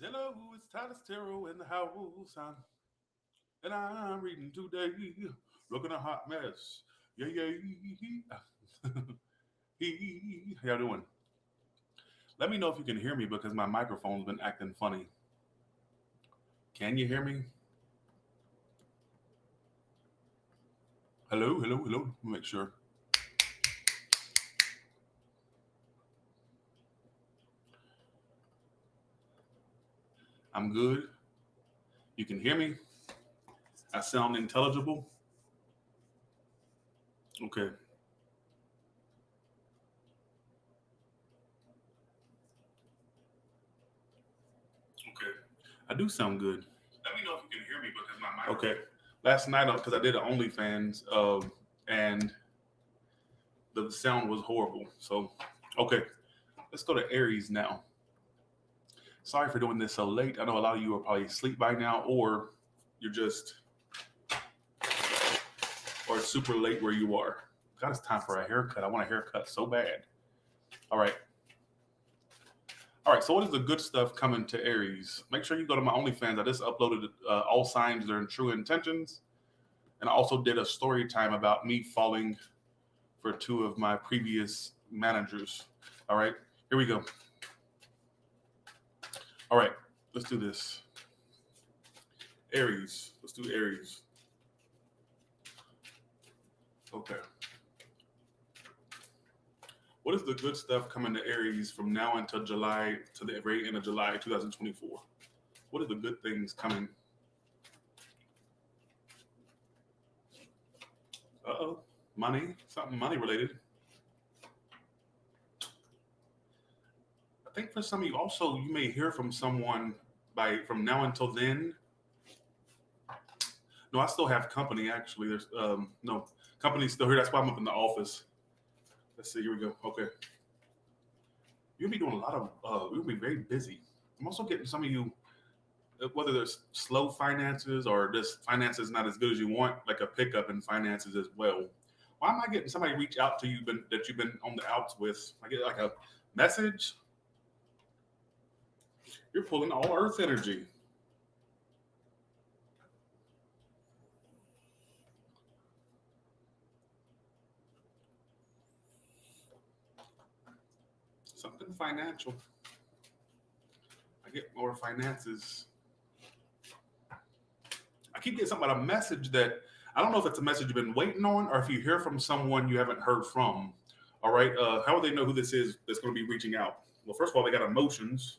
Hello, it's Titus Terrell in the house, and I'm reading today. Looking a hot mess. Yeah, yeah. How y'all doing? Let me know if you can hear me because my microphone's been acting funny. Can you hear me? Hello, hello, hello. Make sure. I'm good. You can hear me. I sound intelligible. Okay, okay. I do sound good. Let me know if you can hear me because my mic. Okay. Last night, because I did an OnlyFans, and the sound was horrible. So, okay, let's go to Aries now. Sorry for doing this so late. I know a lot of you are probably asleep by now, or you're just, or it's super late where you are. God, it's time for a haircut. I want a haircut so bad. All right. All right. So, what is the good stuff coming to Aries? Make sure you go to my OnlyFans. I just uploaded all signs are in true intentions. And I also did a story time about me falling for two of my previous managers. All right. Here we go. All right. Let's do this. Aries. Let's do Aries. Okay. What is the good stuff coming to Aries from now until July to the very end of July 2024? What are the good things coming? Uh-oh. Money. Something money related. I think for some of you also you may hear from someone by from now until then. No, I still have company actually. There's no company's still here. That's why I'm up in the office. Let's see, here we go. Okay. You'll be doing a lot of you'll be very busy. I'm also getting some of you whether there's slow finances or just finances not as good as you want, like a pickup in finances as well. Why am I getting somebody reach out to you that you've been on the outs with? I get like a message. You're pulling all Earth energy. Something financial. I get more finances. I keep getting something about a message that I don't know if it's a message you've been waiting on or if you hear from someone you haven't heard from. All right. How will they know who this is that's going to be reaching out? Well, first of all, they got emotions.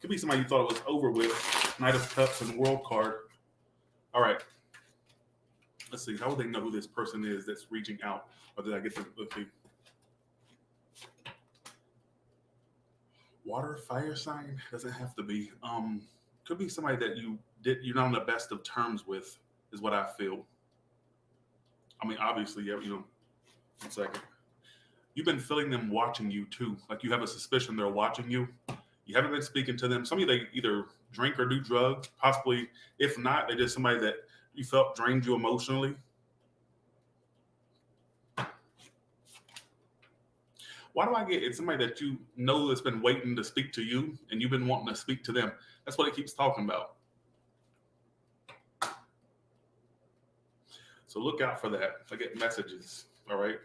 Could be somebody you thought it was over with. Knight of Cups and World card. All right. Let's see. How will they know who this person is that's reaching out? Or did I get the let's see. Water, fire sign? Doesn't have to be. Could be somebody that you're not on the best of terms with, is what I feel. I mean, obviously, yeah, 1 second. You've been feeling them watching you too. Like you have a suspicion they're watching you. You haven't been speaking to them. Some of you they either drink or do drugs, possibly. If not, they're just somebody that you felt drained you emotionally. Why do I get it's somebody that you know that's been waiting to speak to you and you've been wanting to speak to them? That's what it keeps talking about. So look out for that. If I get messages, all right.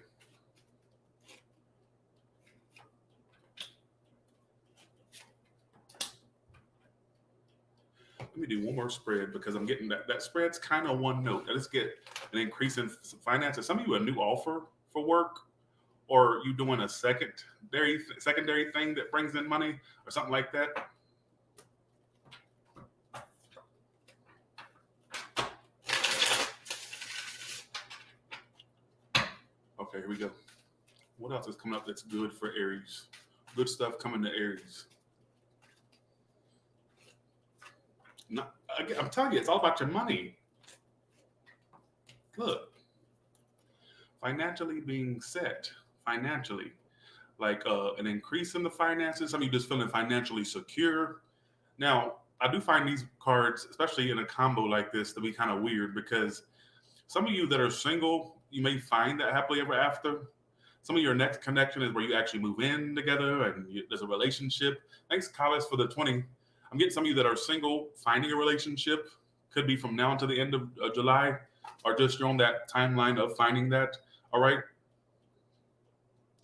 Let me do one more spread because I'm getting that spread's kind of one note. I just get an increase in finances. Some of you a new offer for work, or you doing a secondary thing that brings in money or something like that. Okay, here we go. What else is coming up that's good for Aries? Good stuff coming to Aries. Not, again, I'm telling you, it's all about your money. Look, financially being set, financially, like an increase in the finances. Some of you just feeling financially secure. Now, I do find these cards, especially in a combo like this, to be kind of weird because some of you that are single, you may find that happily ever after. Some of your next connection is where you actually move in together and there's a relationship. Thanks, Collis, for the 20. I'm getting some of you that are single, finding a relationship. Could be from now until the end of July, or just you're on that timeline of finding that. All right.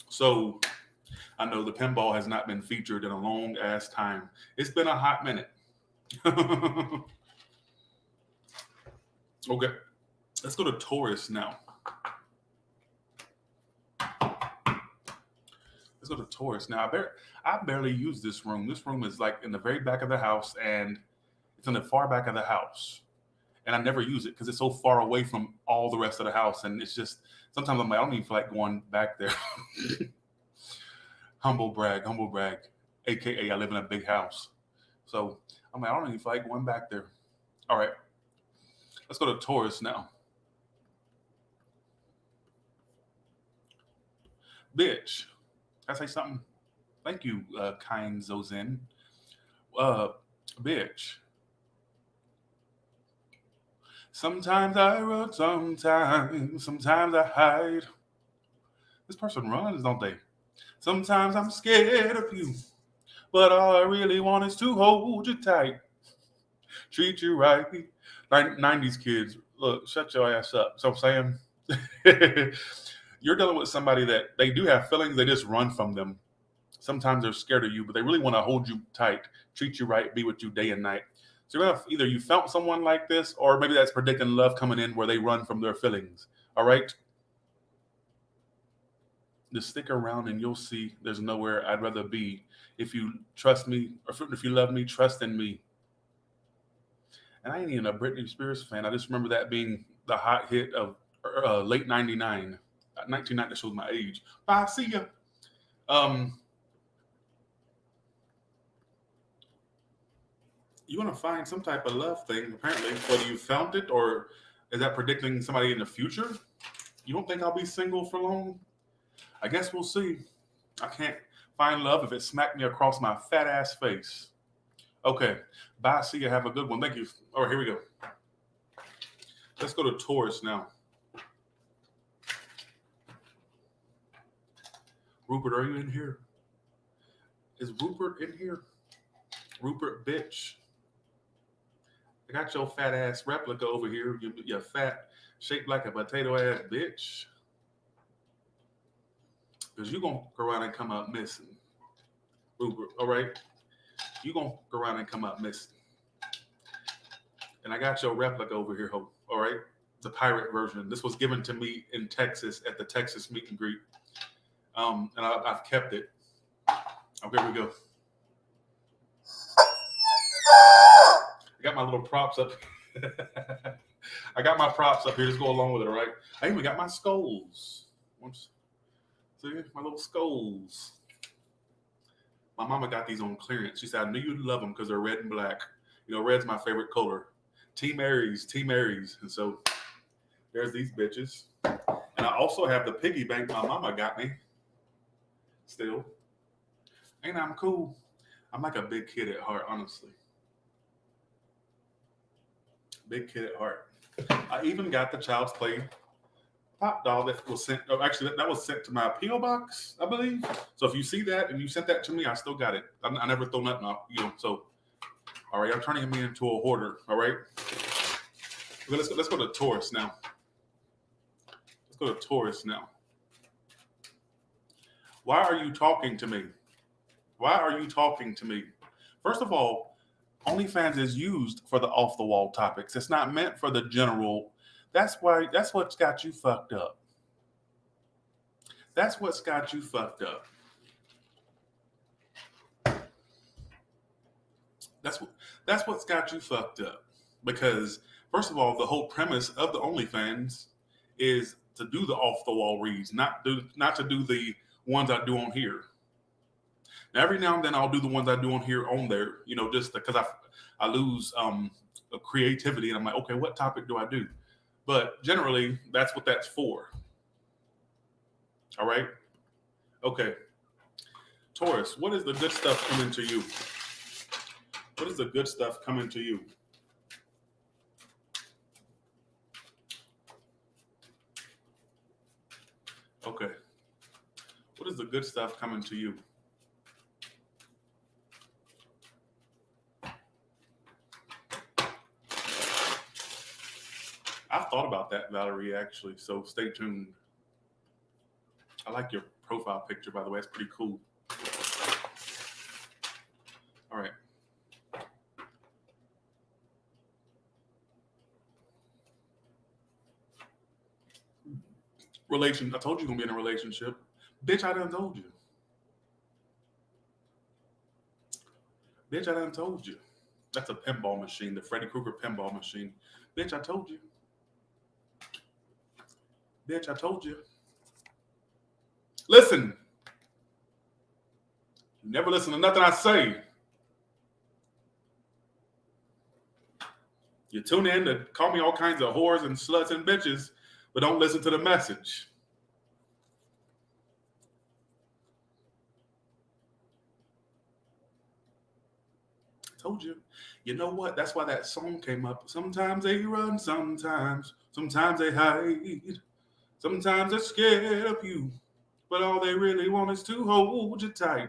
So I know the pinball has not been featured in a long ass time. It's been a hot minute. Okay. Let's go to Taurus now. Let's go to Taurus now. I barely use this room. This room is like in the very back of the house, and it's in the far back of the house. And I never use it because it's so far away from all the rest of the house. And it's just sometimes I'm like, I don't even feel like going back there. Humble brag, AKA I live in a big house. So I'm like, I don't even feel like going back there. All right. Let's go to Taurus now. Bitch. Can I say something? Thank you, kind Zozin. Bitch. Sometimes I run, sometimes I hide. This person runs, don't they? Sometimes I'm scared of you, but all I really want is to hold you tight, treat you right. 90s kids, look, shut your ass up. So I'm saying, you're dealing with somebody that they do have feelings, they just run from them. Sometimes they're scared of you, but they really want to hold you tight, treat you right, be with you day and night. So you're gonna either you felt someone like this, or maybe that's predicting love coming in where they run from their feelings. All right. Just stick around and you'll see there's nowhere I'd rather be. If you trust me, or if you love me, trust in me. And I ain't even a Britney Spears fan. I just remember that being the hot hit of late 99. 1990 shows my age. Bye, see ya. You want to find some type of love thing, apparently, whether you found it or is that predicting somebody in the future? You don't think I'll be single for long? I guess we'll see. I can't find love if it smacked me across my fat ass face. Okay. Bye. See you. Have a good one. Thank you. All right, here we go. Let's go to Taurus now. Rupert, are you in here? Is Rupert in here? Rupert, bitch. I got your fat ass replica over here. You fat, shaped like a potato ass bitch. Because you're going to go around and come out missing. Rupert, all right? You're going to go around and come out missing. And I got your replica over here, all right? The pirate version. This was given to me in Texas at the Texas meet and greet. And I've kept it. Okay, here we go. I got my little props up. I got my props up here. Just go along with it, all right? I even got my skulls. See, my little skulls. My mama got these on clearance. She said, I knew you'd love them because they're red and black. You know, red's my favorite color. Team Aries. And so there's these bitches. And I also have the piggy bank my mama got me. Still. Ain't I'm cool? I'm like a big kid at heart, honestly. Big kid at heart. I even got the Child's Play pop doll that was sent. Oh, actually, that was sent to my P.O. box, I believe. So if you see that and you sent that to me, I still got it. I never throw nothing out, you know. So, all right, I'm turning me into a hoarder. All right. Okay, let's go to Taurus now. Let's go to Taurus now. Why are you talking to me? Why are you talking to me? First of all, OnlyFans is used for the off-the-wall topics. It's not meant for the general. That's what's got you fucked up. That's what's got you fucked up. That's what's got you fucked up. Because first of all, the whole premise of the OnlyFans is to do the off-the-wall reads, not to do the ones I do on here. Now, every now and then I'll do the ones I do on here on there, you know, just because I lose creativity and I'm like, okay, what topic do I do? But generally, that's what that's for. All right? Okay. Taurus, what is the good stuff coming to you? What is the good stuff coming to you? Okay. What is the good stuff coming to you? I've thought about that, Valerie, actually. So stay tuned. I like your profile picture, by the way. It's pretty cool. All right. I told you you're gonna be in a relationship. Bitch, I done told you. Bitch, I done told you. That's a pinball machine, the Freddy Krueger pinball machine. Bitch, I told you. Bitch, I told you. Listen. You never listen to nothing I say. You tune in to call me all kinds of whores and sluts and bitches, but don't listen to the message. I told you. You know what? That's why that song came up. Sometimes they run, sometimes they hide. Sometimes they're scared of you, but all they really want is to hold you tight,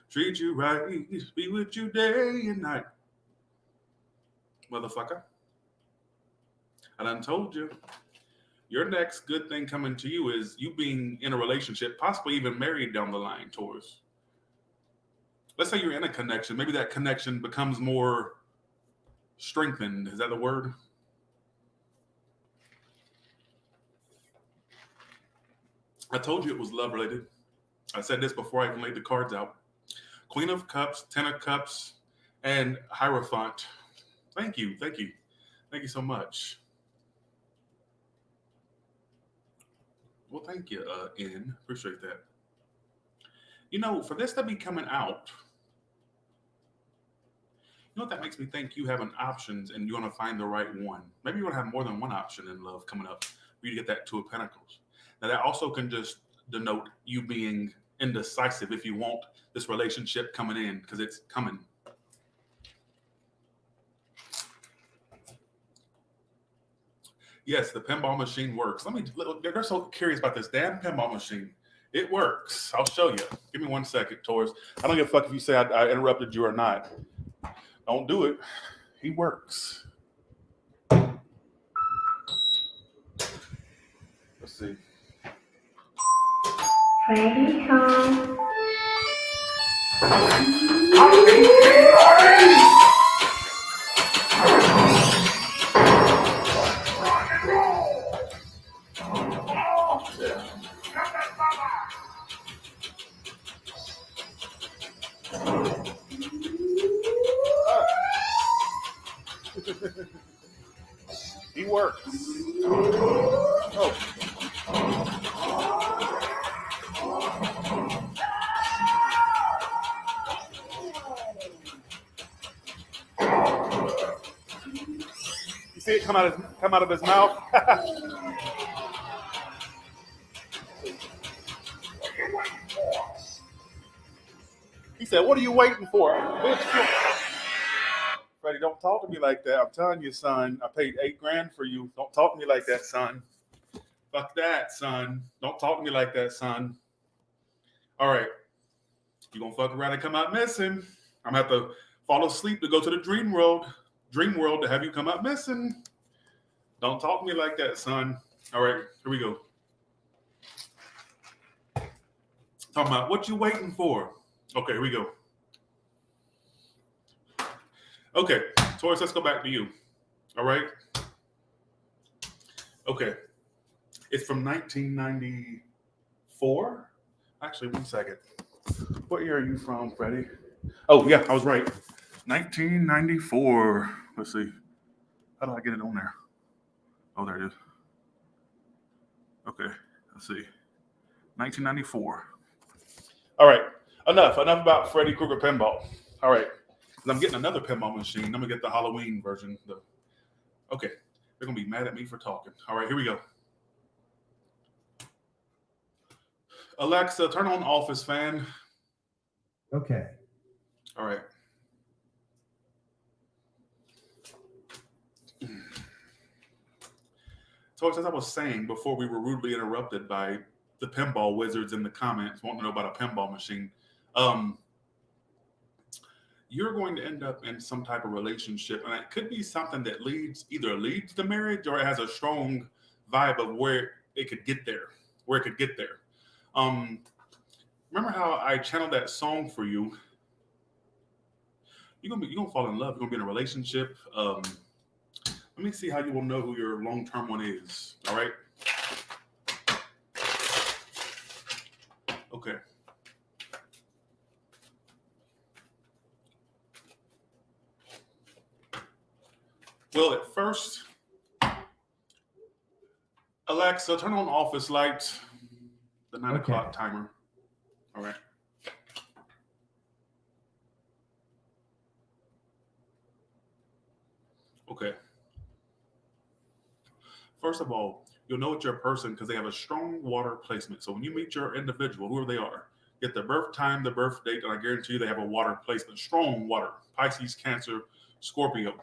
treat you right, be with you day and night. Motherfucker. I done told you. Your next good thing coming to you is you being in a relationship, possibly even married down the line, Taurus. Let's say you're in a connection. Maybe that connection becomes more strengthened. Is that the word? I told you it was love related. I said this before I even laid the cards out. Queen of Cups, Ten of Cups, and Hierophant. Thank you. Thank you. Thank you so much. Well, thank you, N. Appreciate that. You know, for this to be coming out, you know what that makes me think? You having options and you're going to find the right one. Maybe you're going to have more than one option in love coming up for you to get that Two of Pentacles. Now, that also can just denote you being indecisive if you want this relationship coming in, because it's coming. Yes, the pinball machine works. They're so curious about this damn pinball machine. It works. I'll show you. Give me 1 second, Taurus. I don't give a fuck if you say I interrupted you or not. Don't do it. He works. Let's see. Ready, Tom? He works. Oh. You see it come out of his mouth? He said, "What are you waiting for?" Bitch, Freddie, don't talk to me like that. I'm telling you, son. I paid $8,000 for you. Don't talk to me like that, son. Fuck that, son. Don't talk to me like that, son. All right. You gonna fuck around and come out missing. I'm gonna have to fall asleep to go to the dream world to have you come out missing. Don't talk to me like that, son. All right, here we go. Talking about what you waiting for. Okay, here we go. Okay, Taurus, let's go back to you. All right. Okay. It's from 1994. Actually, 1 second. What year are you from, Freddie? Oh, yeah, I was right. 1994. Let's see. How do I get it on there? Oh, there it is. Okay, let's see. 1994. All right, enough about Freddy Krueger pinball. All right, I'm getting another pinball machine. I'm gonna get the Halloween version. Okay, they're gonna be mad at me for talking. All right, here we go. Alexa, turn on Office Fan. Okay. All right. So as I was saying before we were rudely interrupted by the pinball wizards in the comments wanting to know about a pinball machine. you're going to end up in some type of relationship, and it could be something that either leads to marriage or it has a strong vibe of where it could get there, Remember how I channeled that song for you? You're gonna fall in love. You're gonna be in a relationship. Let me see how you will know who your long-term one is. All right. Okay. Well, at first, Alexa, turn on office lights. The 9 o'clock timer. All right. Okay. First of all, you'll know it's your person because they have a strong water placement. So when you meet your individual, whoever they are, get their birth time, their birth date, and I guarantee you they have a water placement. Strong water. Pisces, Cancer, Scorpio.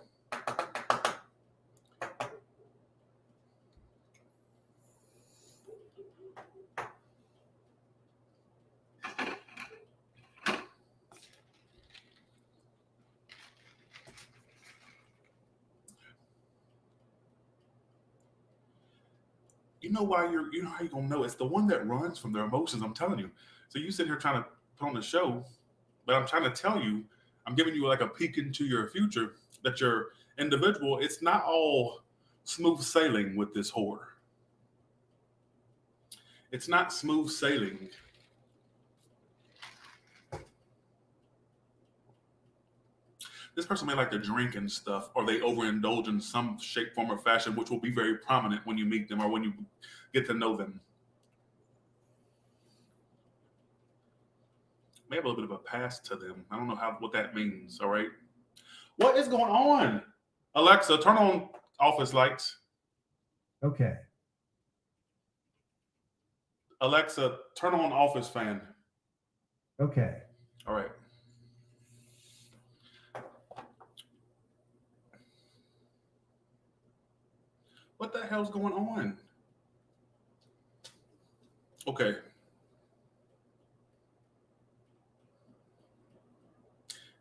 You know why you know how you're gonna know? It's the one that runs from their emotions. I'm telling you. So you sit here trying to put on the show, but I'm trying to tell you, I'm giving you like a peek into your future that your individual, it's not all smooth sailing with this whore. It's not smooth sailing. This person may like to drink and stuff, or they overindulge in some shape, form, or fashion, which will be very prominent when you meet them or when you get to know them. May have a little bit of a past to them. I don't know what that means. All right. What is going on? Alexa, turn on office lights. Okay. Alexa, turn on office fan. Okay. All right. What the hell's going on? Okay.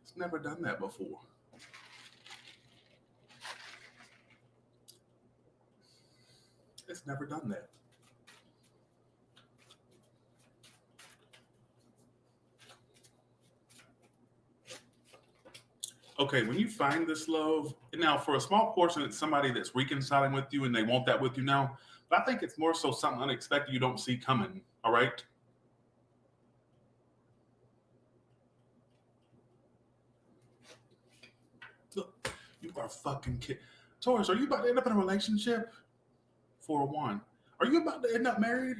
It's never done that before. It's never done that. Okay, when you find this love, now for a small portion, it's somebody that's reconciling with you and they want that with you now. But I think it's more so something unexpected you don't see coming. All right. Look, you are fucking kidding. Taurus, are you about to end up in a relationship? 401. Are you about to end up married?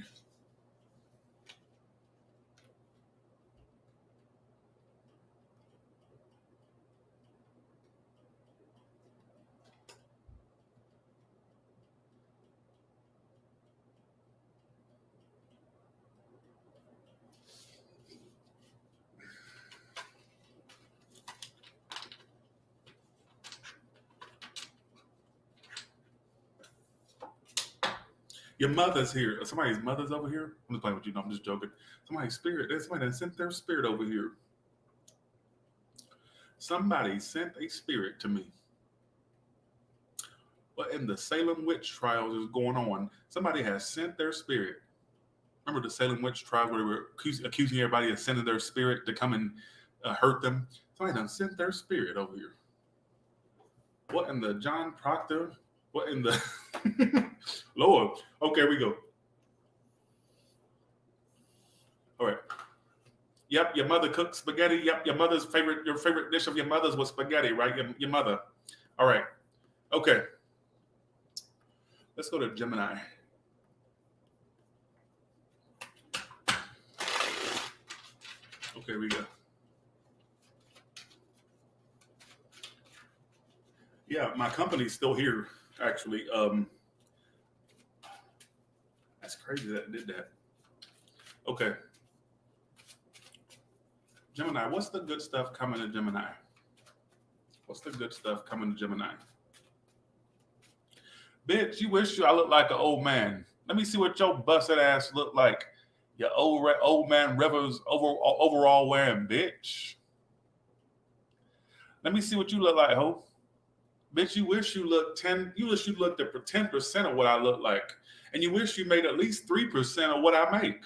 Your mother's here. Somebody's mother's over here. I'm just playing with you. No, I'm just joking. Somebody's spirit. There's somebody that sent their spirit over here. Somebody sent a spirit to me. What in the Salem witch trials is going on? Somebody has sent their spirit. Remember the Salem witch trials where they were accusing everybody of sending their spirit to come and hurt them? Somebody done sent their spirit over here. What in the John Proctor? What in the Lord? Okay, here we go. All right. Yep, your mother cooked spaghetti. Yep, your favorite dish of your mother's was spaghetti, right? Your mother. All right. Okay. Let's go to Gemini. Okay, here we go. Yeah, my company's still here, actually. That's crazy that it did that. Okay. Gemini, what's the good stuff coming to Gemini? What's the good stuff coming to Gemini? Bitch, you wish I looked like an old man. Let me see what your busted ass look like. Your old man Rivers overall wearing, bitch. Let me see what you look like, ho. Bitch, you wish you looked 10, you wish you looked at 10% of what I look like. And you wish you made at least 3% of what I make.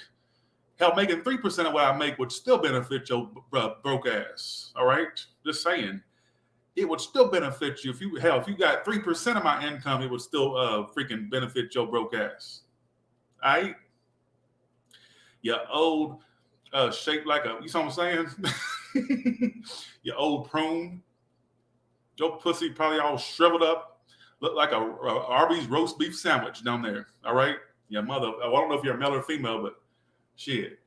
Hell, making 3% of what I make would still benefit your broke ass. All right? Just saying. It would still benefit you. If you got 3% of my income, it would still freaking benefit your broke ass. All right? You old, shaped like a, you know what I'm saying? You old prune. Your pussy probably all shriveled up. Look like a Arby's roast beef sandwich down there. All right? Your mother, I don't know if you're a male or female, but shit.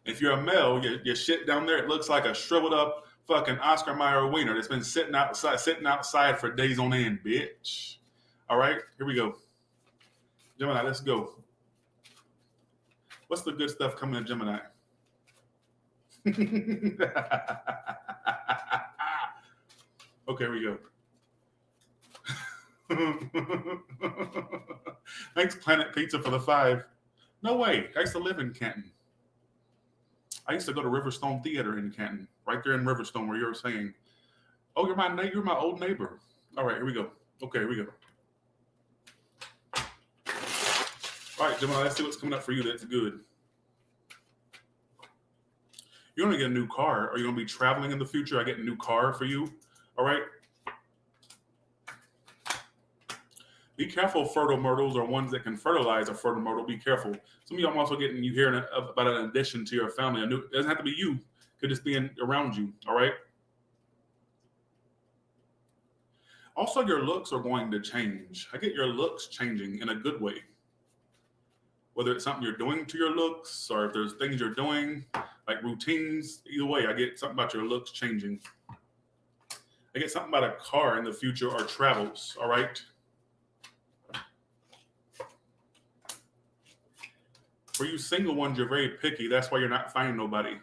If you're a male, your shit down there, it looks like a shriveled up fucking Oscar Mayer wiener that's been sitting outside for days on end, bitch. All right, here we go. Gemini, let's go. What's the good stuff coming in Gemini? Okay, here we go. Thanks, Planet Pizza, for the 5. No way. I used to live in Canton. I used to go to Riverstone Theater in Canton, right there in Riverstone, where you're saying, "Oh, you're my old neighbor." All right, here we go. Okay, here we go. All right, Gemini, let's see what's coming up for you. That's good. You're gonna get a new car. Are you gonna be traveling in the future? I get a new car for you. All right. Be careful, fertile myrtles or ones that can fertilize a fertile myrtle. Be careful. Some of you, I'm also getting you hearing about an addition to your family. It doesn't have to be you. Could just be around you. All right. Also, your looks are going to change. I get your looks changing in a good way. Whether it's something you're doing to your looks or if there's things you're doing, like routines, either way, I get something about your looks changing. I get something about a car in the future or travels. All right. For you single ones, you're very picky. That's why you're not finding nobody.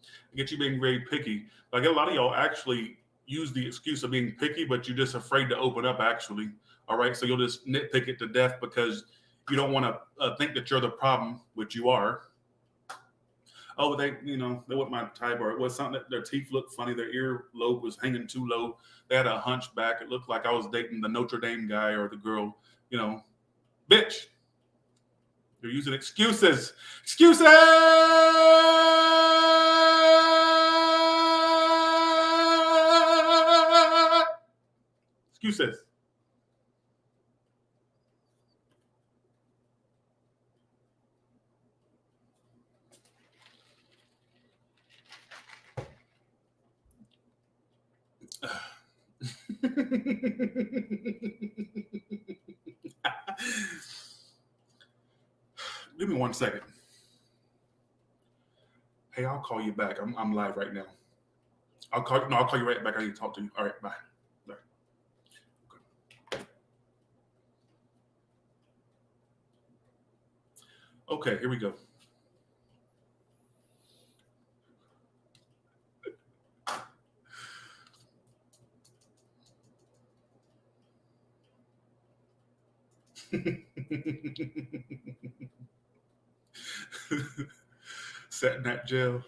I get you being very picky. Like a lot of y'all actually use the excuse of being picky, but you're just afraid to open up actually. All right. So you'll just nitpick it to death because you don't want to think that you're the problem, which you are. Oh, they weren't my type, or it was something that their teeth looked funny. Their ear lobe was hanging too low. They had a hunchback. It looked like I was dating the Notre Dame guy or the girl, bitch. You're using excuses. Excuses! Excuses. Give me 1 second. Hey, I'll call you back. I'm live right now. I'll call you right back. I need to talk to you. All right, bye. Bye. Okay, here we go. Setting that jail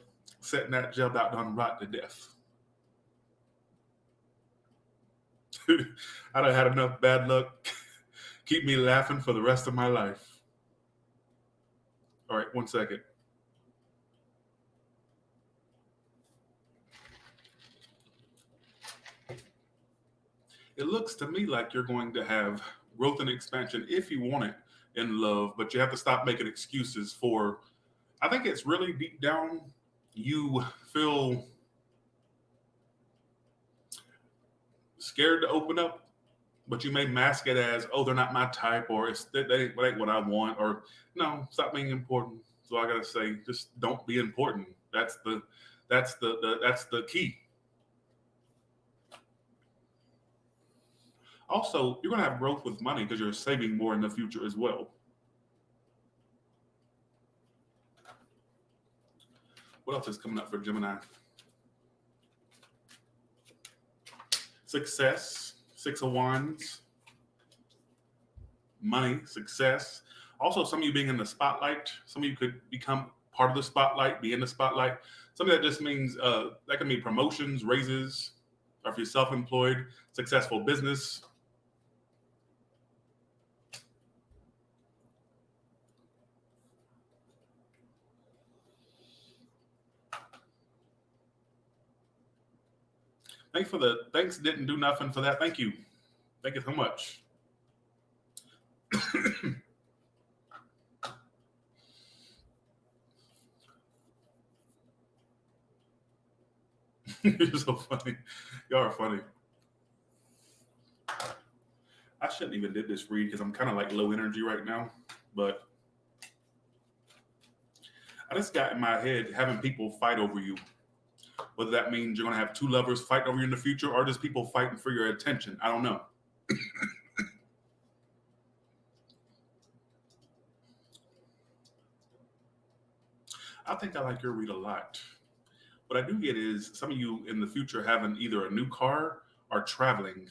about done rot to death. I done had enough bad luck. Keep me laughing for the rest of my life. All right, 1 second. It looks to me like you're going to have growth and expansion if you want it in love, but you have to stop making excuses for, I think it's really deep down, you feel scared to open up, but you may mask it as, oh, they're not my type, or that ain't what I want, or no, stop being important. So I gotta say, just don't be important. That's the key. Also, you're gonna have growth with money because you're saving more in the future as well. What else is coming up for Gemini? Success, 6 of Wands, money, success. Also, some of you being in the spotlight, some of you could become part of the spotlight, be in the spotlight. Something that just means that can be promotions, raises, or if you're self-employed, successful business. Thanks didn't do nothing for that. Thank you. Thank you so much. You're so funny. Y'all are funny. I shouldn't even did this read because I'm kind of like low energy right now, but I just got in my head having people fight over you. Whether that means you're going to have two lovers fight over you in the future or just people fighting for your attention. I don't know. I think I like your read a lot. What I do get is some of you in the future having either a new car or traveling.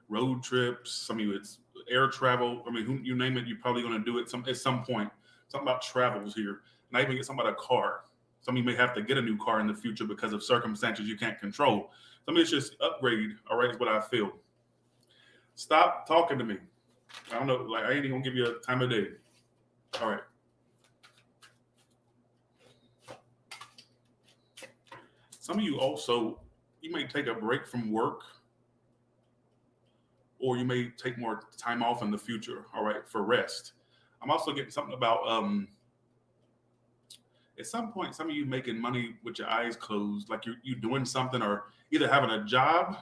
Road trips, some of you it's air travel. I mean, you name it, you're probably going to do it at some point. Something about travels here. Not even get something about a car. Some of you may have to get a new car in the future because of circumstances you can't control. Some of it's just upgrade, all right, is what I feel. Stop talking to me. I don't know, like I ain't even gonna give you a time of day. All right. Some of you also, you may take a break from work or you may take more time off in the future, all right, for rest. I'm also getting something about, at some point, some of you making money with your eyes closed, like you're doing something or either having a job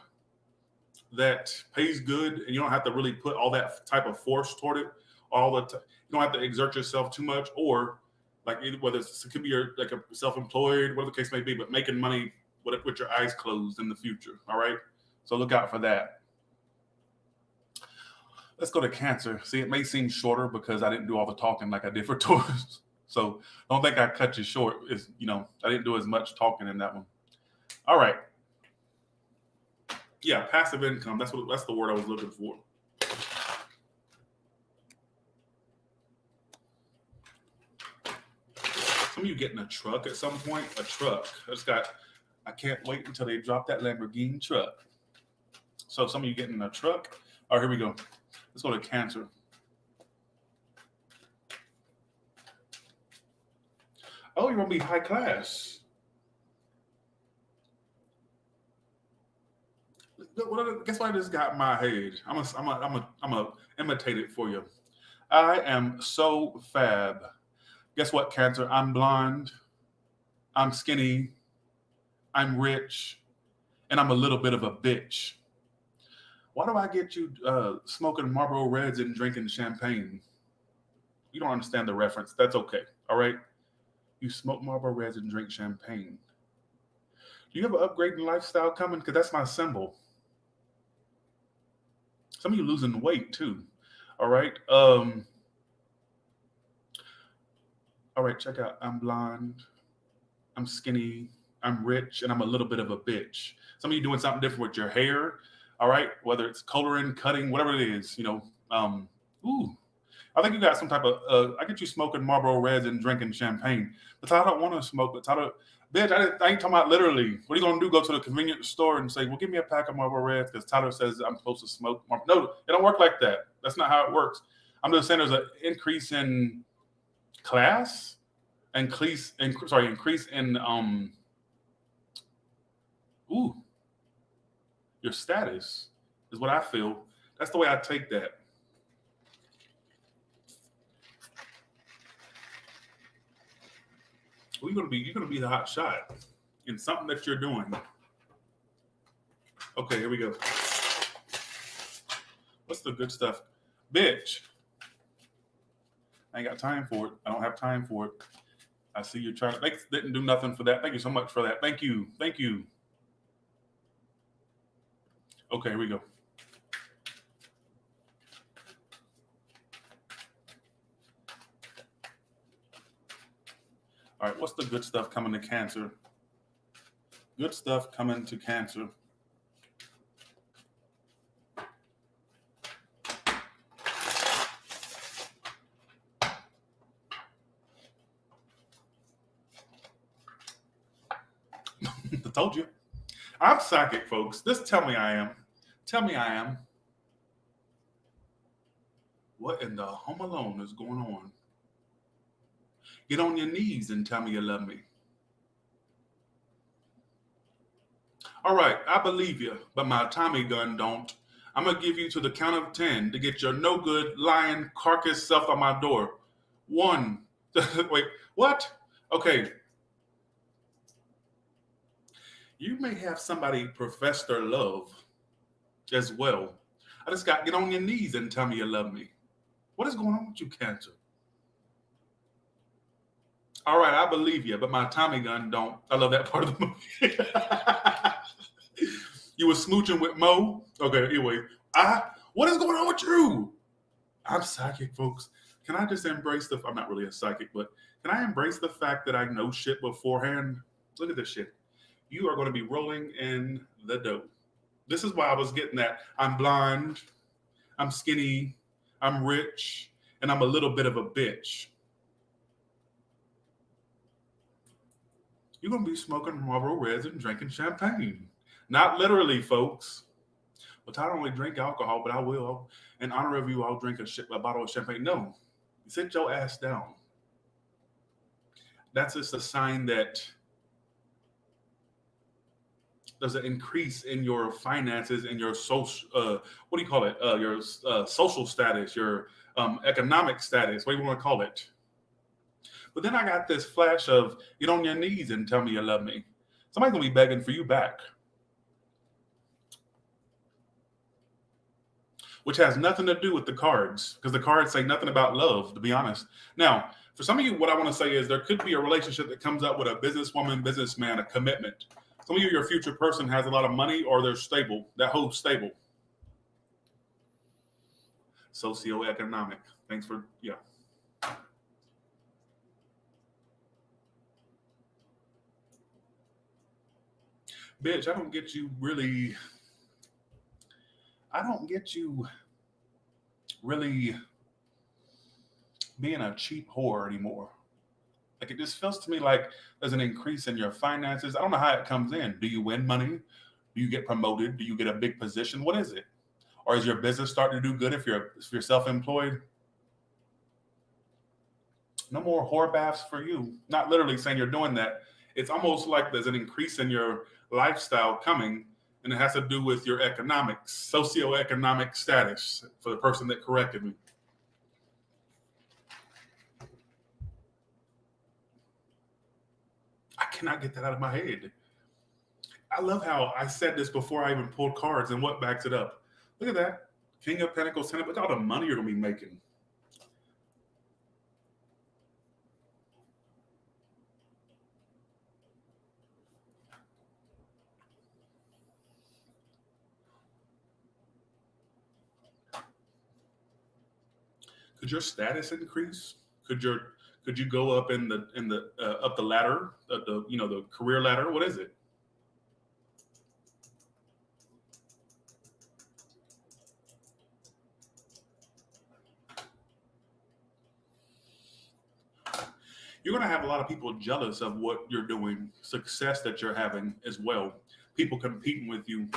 that pays good and you don't have to really put all that type of force toward it all the time. You don't have to exert yourself too much, or like whether it could be like a self-employed, whatever the case may be, but making money with your eyes closed in the future. All right. So look out for that. Let's go to Cancer. See, it may seem shorter because I didn't do all the talking like I did for Taurus. So don't think I cut you short. Is I didn't do as much talking in that one. All right. Yeah, passive income. That's the word I was looking for. Some of you getting a truck at some point. A truck. I can't wait until they drop that Lamborghini truck. So some of you getting a truck. All right, here we go. Let's go to Cancer. Oh, you're gonna be high class. Guess what I just got in my head? I'm gonna imitate it for you. I am so fab. Guess what, Cancer? I'm blonde. I'm skinny. I'm rich, and I'm a little bit of a bitch. Why do I get you smoking Marlboro Reds and drinking champagne? You don't understand the reference. That's okay. All right. You smoke Marlboro Reds and drink champagne. Do you have an upgrading lifestyle coming? Because that's my symbol. Some of you losing weight too. All right. All right, check out. I'm blonde. I'm skinny. I'm rich, and I'm a little bit of a bitch. Some of you doing something different with your hair. All right, whether it's coloring, cutting, whatever it is. I think you got some type of. I get you smoking Marlboro Reds and drinking champagne. But I don't want to smoke. But bitch, I ain't talking about literally. What are you gonna do? Go to the convenience store and say, "Well, give me a pack of Marlboro Reds," because Tyler says I'm supposed to smoke. No, it don't work like that. That's not how it works. I'm just saying there's an increase in class, increase in your status is what I feel. That's the way I take that. Well, you're gonna be the hot shot in something that you're doing. Okay, here we go. What's the good stuff? Bitch. I ain't got time for it. I don't have time for it. I see you're trying to didn't do nothing for that. Thank you so much for that. Thank you. Thank you. Okay, here we go. All right, what's the good stuff coming to Cancer? Good stuff coming to Cancer. told you. I'm psychic, folks. Just tell me I am. Tell me I am. What in the Home Alone is going on? Get on your knees and tell me you love me. All right, I believe you, but my Tommy gun don't. I'm going to give you to the count of 10 to get your no good, lying, carcass self on my door. 1. Wait, what? Okay. You may have somebody profess their love as well. I just got get on your knees and tell me you love me. What is going on with you, Cancer? All right, I believe you, but my Tommy gun don't. I love that part of the movie. You were smooching with Mo? Okay, anyway. What is going on with you? I'm psychic, folks. Can I just embrace I'm not really a psychic, but can I embrace the fact that I know shit beforehand? Look at this shit. You are going to be rolling in the dough. This is why I was getting that. I'm blind, I'm skinny, I'm rich, and I'm a little bit of a bitch. You're going to be smoking Marlboro Reds and drinking champagne. Not literally, folks. But I don't really drink alcohol, but I will. In honor of you, I'll drink a bottle of champagne. No, sit your ass down. That's just a sign that there's an increase in your finances and your social, what do you call it? Your social status, your economic status, what do you want to call it? But then I got this flash of get on your knees and tell me you love me. Somebody's going to be begging for you back. Which has nothing to do with the cards, because the cards say nothing about love, to be honest. Now, for some of you, what I want to say is there could be a relationship that comes up with a businesswoman, businessman, a commitment. Some of you, your future person has a lot of money or they're stable. That whole stable. Socioeconomic. Thanks for, yeah. Bitch, I don't get you really being a cheap whore anymore. Like, it just feels to me like there's an increase in your finances. I don't know how it comes in. Do you win money? Do you get promoted? Do you get a big position? What is it? Or is your business starting to do good if you're self-employed? No more whore baths for you. Not literally saying you're doing that. It's almost like there's an increase in your lifestyle coming, and it has to do with your socioeconomic status, for the person that corrected me. I cannot get that out of my head. I love how I said this before I even pulled cards, and what backs it up. Look at that. King of Pentacles, look at all the money you're going to be making. Could your status increase? Could you go up in the up the ladder, the career ladder? What is it? You're going to have a lot of people jealous of what you're doing, success that you're having as well. People competing with you.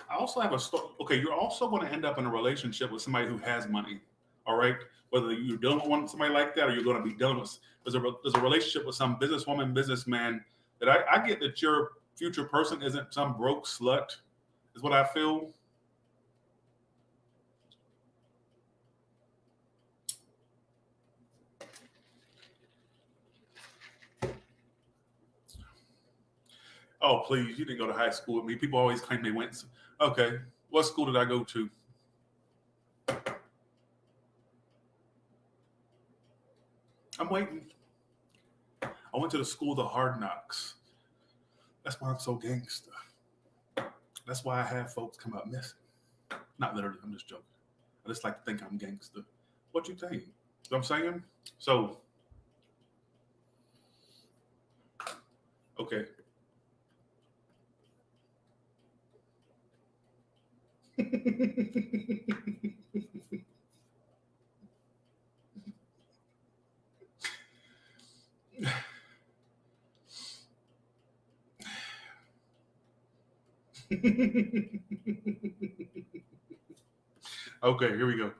I also have a story. Okay, you're also going to end up in a relationship with somebody who has money. All right, whether you're dealing with somebody like that or you're going to be dealing with there's a relationship with some businesswoman, businessman that I get that your future person isn't some broke slut, is what I feel. Oh, please, you didn't go to high school with me. People always claim they went. Okay, what school did I go to? I'm waiting. I went to the school of the hard knocks. That's why I'm so gangster. That's why I have folks come up missing. Not literally, I'm just joking. I just like to think I'm gangster. What you think? You know what I'm saying? So, okay. Okay, here we go.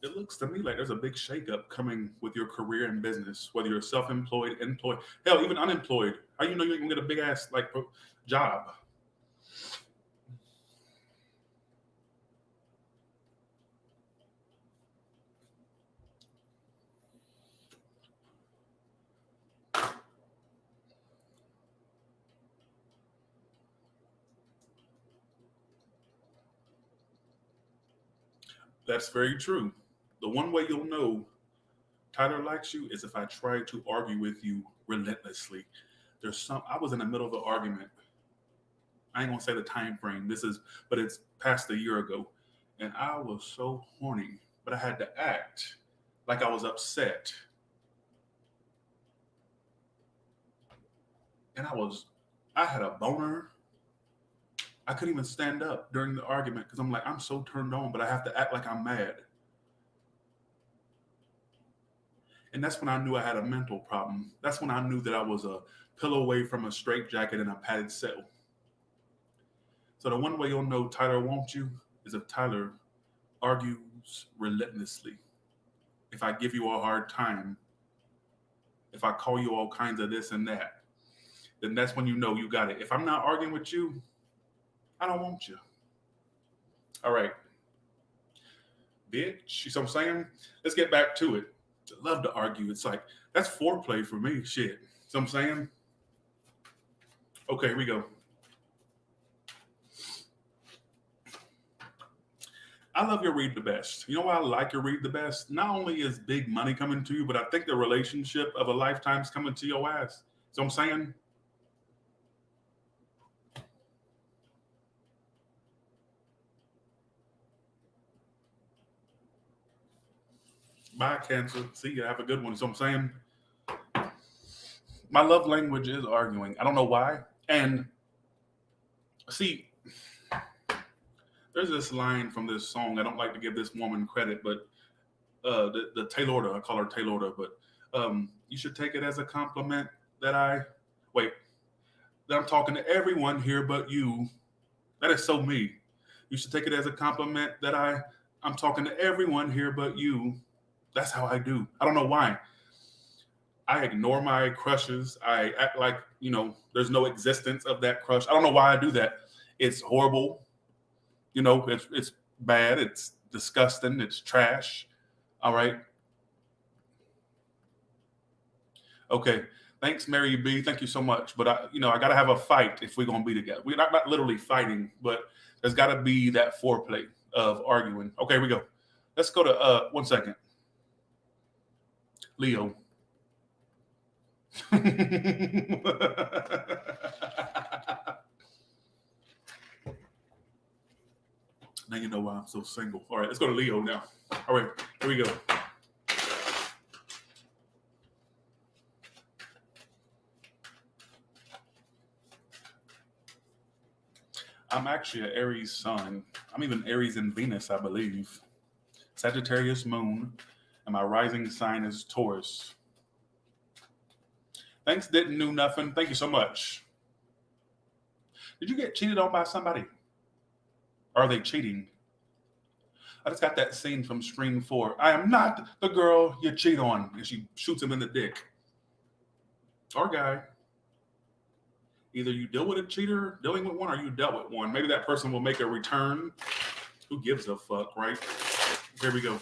It looks to me like there's a big shakeup coming with your career and business, whether you're self-employed, employed, hell, even unemployed. How you know you ain't gonna get a big ass job? That's very true. The one way you'll know Tyler likes you is if I try to argue with you relentlessly. I was in the middle of an argument. I ain't gonna say the time frame. But it's past a year ago. And I was so horny, but I had to act like I was upset. And I had a boner. I couldn't even stand up during the argument because I'm like, I'm so turned on, but I have to act like I'm mad. And that's when I knew I had a mental problem. That's when I knew that I was a pillow away from a straitjacket and a padded cell. So the one way you'll know Tyler wants you is if Tyler argues relentlessly. If I give you a hard time, if I call you all kinds of this and that, then that's when you know you got it. If I'm not arguing with you, I don't want you. All right. Bitch, you see what I'm saying? Let's get back to it. I love to argue. It's like, that's foreplay for me. Shit. See what I'm saying? Okay, here we go. I love your read the best. You know why I like your read the best? Not only is big money coming to you, but I think the relationship of a lifetime's coming to your ass. So I'm saying, bye, Cancer. See you. Have a good one. So I'm saying, my love language is arguing. I don't know why. And see, there's this line from this song. I don't like to give this woman credit, but the Taylorda, I call her Taylorda, but you should take it as a compliment that I'm talking to everyone here but you. That is so me. You should take it as a compliment that I'm talking to everyone here but you. That's how I do. I don't know why. I ignore my crushes. I act like, there's no existence of that crush. I don't know why I do that. It's horrible. It's bad. It's disgusting. It's trash. All right. Okay. Thanks, Mary B. Thank you so much. But I got to have a fight if we're going to be together. We're not literally fighting, but there's got to be that foreplay of arguing. Okay, here we go. Let's go to 1 second. Leo. Now you know why I'm so single. All right, let's go to Leo now. All right, here we go. I'm actually an Aries sun. I'm even Aries in Venus, I believe. Sagittarius moon, and my rising sign is Taurus. Thanks, didn't know nothing. Thank you so much. Did you get cheated on by somebody? Are they cheating? I just got that scene from Scream 4. I am not the girl you cheat on. And she shoots him in the dick. Or guy. Either you deal with a cheater, dealing with one, or you dealt with one. Maybe that person will make a return. Who gives a fuck, right? Here we go.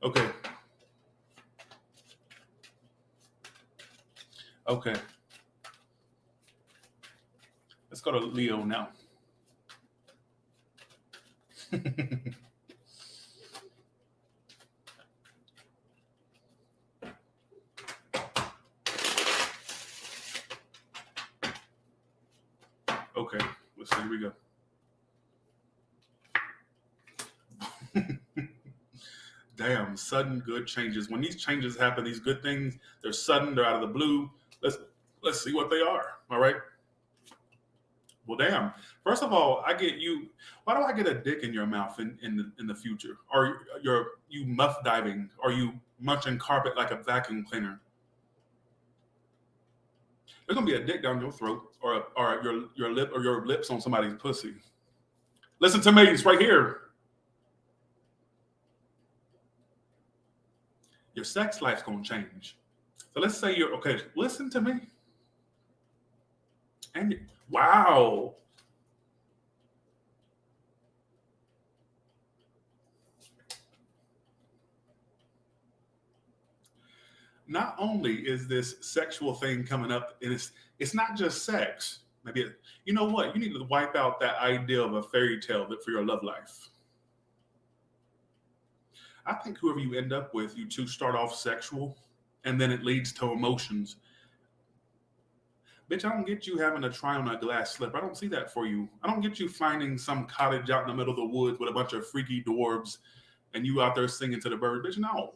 Okay. Okay. Let's go to Leo now. Okay, let's see. Here we go. Damn, sudden good changes. When these changes happen, these good things, they're sudden, they're out of the blue. Let's see what they are. All right. Well, damn. First of all, I get you. Why do I get a dick in your mouth in the future? Or you muff diving? Or you munching carpet like a vacuum cleaner? There's gonna be a dick down your throat, or your lip, or your lips on somebody's pussy. Listen to me. It's right here. Your sex life's gonna change. So let's say you're okay. Listen to me. And wow. Not only is this sexual thing coming up, and it's not just sex. Maybe you know what? You need to wipe out that idea of a fairy tale that for your love life. I think whoever you end up with, you two start off sexual, and then it leads to emotions. Bitch, I don't get you having to try on a glass slipper. I don't see that for you. I don't get you finding some cottage out in the middle of the woods with a bunch of freaky dwarves and you out there singing to the birds. Bitch, no.